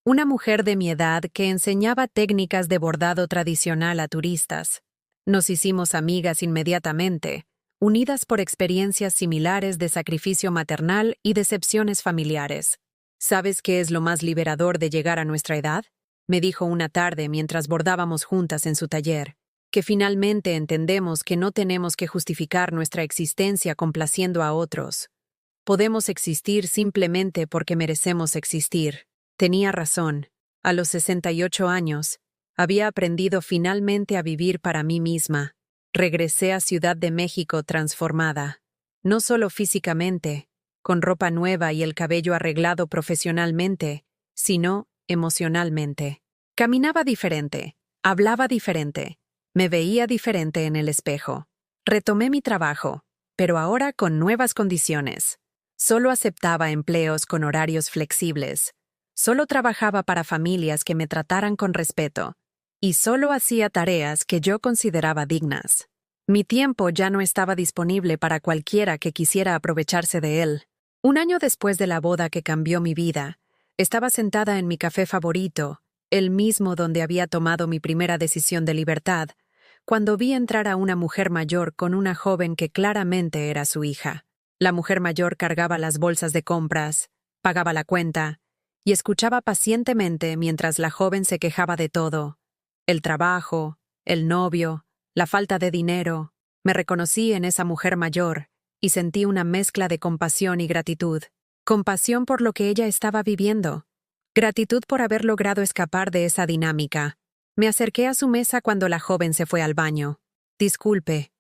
una mujer de mi edad que enseñaba técnicas de bordado tradicional a turistas. Nos hicimos amigas inmediatamente, unidas por experiencias similares de sacrificio maternal y decepciones familiares. ¿Sabes qué es lo más liberador de llegar a nuestra edad?, me dijo una tarde mientras bordábamos juntas en su taller. Que finalmente entendemos que no tenemos que justificar nuestra existencia complaciendo a otros. Podemos existir simplemente porque merecemos existir. Tenía razón. A los 68 años, había aprendido finalmente a vivir para mí misma. Regresé a Ciudad de México transformada. No solo físicamente, con ropa nueva y el cabello arreglado profesionalmente, sino emocionalmente. Caminaba diferente, hablaba diferente, me veía diferente en el espejo. Retomé mi trabajo, pero ahora con nuevas condiciones. Solo aceptaba empleos con horarios flexibles. Solo trabajaba para familias que me trataran con respeto. Y solo hacía tareas que yo consideraba dignas. Mi tiempo ya no estaba disponible para cualquiera que quisiera aprovecharse de él. Un año después de la boda que cambió mi vida, estaba sentada en mi café favorito, el mismo donde había tomado mi primera decisión de libertad, cuando vi entrar a una mujer mayor con una joven que claramente era su hija. La mujer mayor cargaba las bolsas de compras, pagaba la cuenta y escuchaba pacientemente mientras la joven se quejaba de todo: el trabajo, el novio, la falta de dinero. Me reconocí en esa mujer mayor y sentí una mezcla de compasión y gratitud. Compasión por lo que ella estaba viviendo. Gratitud por haber logrado escapar de esa dinámica. Me acerqué a su mesa cuando la joven se fue al baño. «Disculpe»,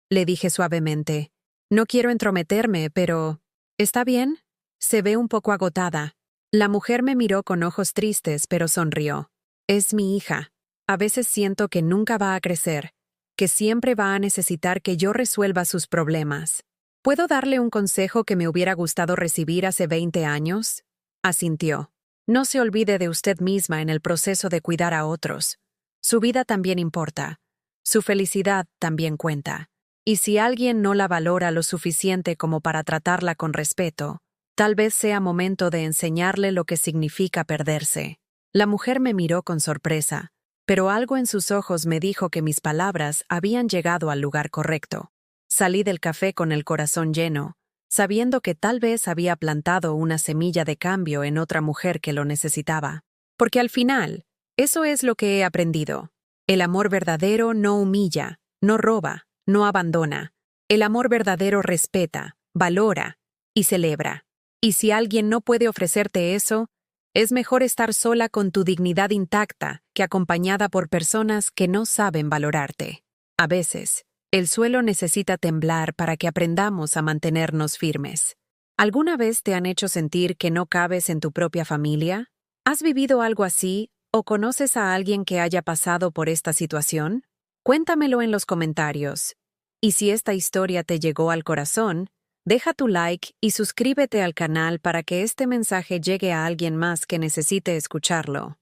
le dije suavemente. «No quiero entrometerme, pero... ¿está bien?» Se ve un poco agotada. La mujer me miró con ojos tristes, pero sonrió. «Es mi hija. A veces siento que nunca va a crecer, que siempre va a necesitar que yo resuelva sus problemas. ¿Puedo darle un consejo que me hubiera gustado recibir hace 20 años?» Asintió. «No se olvide de usted misma en el proceso de cuidar a otros. Su vida también importa. Su felicidad también cuenta. Y si alguien no la valora lo suficiente como para tratarla con respeto, tal vez sea momento de enseñarle lo que significa perderse». La mujer me miró con sorpresa, pero algo en sus ojos me dijo que mis palabras habían llegado al lugar correcto. Salí del café con el corazón lleno, sabiendo que tal vez había plantado una semilla de cambio en otra mujer que lo necesitaba. Porque al final, eso es lo que he aprendido. El amor verdadero no humilla, no roba, no abandona. El amor verdadero respeta, valora y celebra. Y si alguien no puede ofrecerte eso, es mejor estar sola con tu dignidad intacta que acompañada por personas que no saben valorarte. A veces, el suelo necesita temblar para que aprendamos a mantenernos firmes. ¿Alguna vez te han hecho sentir que no cabes en tu propia familia? ¿Has vivido algo así o conoces a alguien que haya pasado por esta situación? Cuéntamelo en los comentarios. Y si esta historia te llegó al corazón, deja tu like y suscríbete al canal para que este mensaje llegue a alguien más que necesite escucharlo.